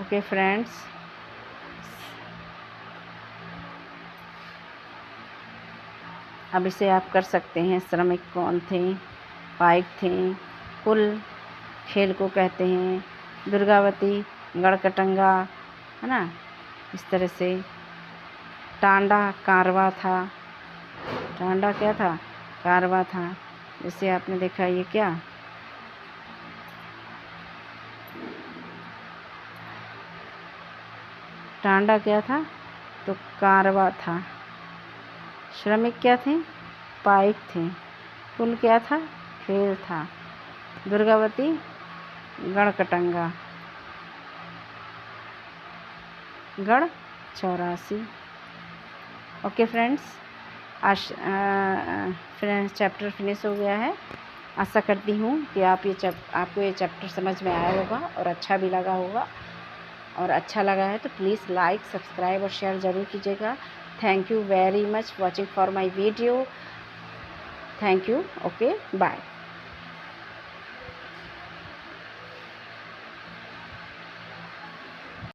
ओके फ्रेंड्स, अब इसे आप कर सकते हैं। श्रमिक कौन थे, पाइक थे, कुल खेल को कहते हैं, दुर्गावती, गढ़कटंगा, है ना। इस तरह से टांडा कारवा था, टांडा क्या था, कारवा था। जैसे आपने देखा ये क्या, टांडा क्या था, तो कारवा था। श्रमिक क्या थे, पाइक थे। कुल क्या था, खेल था। दुर्गावती, गढ़कटंगा, गढ़ 84। ओके फ्रेंड्स, आज चैप्टर फिनिश हो गया है। आशा करती हूँ कि आपको ये चैप्टर समझ में आया होगा और अच्छा भी लगा होगा। और अच्छा लगा है तो प्लीज़ लाइक, सब्सक्राइब और शेयर ज़रूर कीजिएगा। Thank you very much watching for my video. Thank you. Okay bye.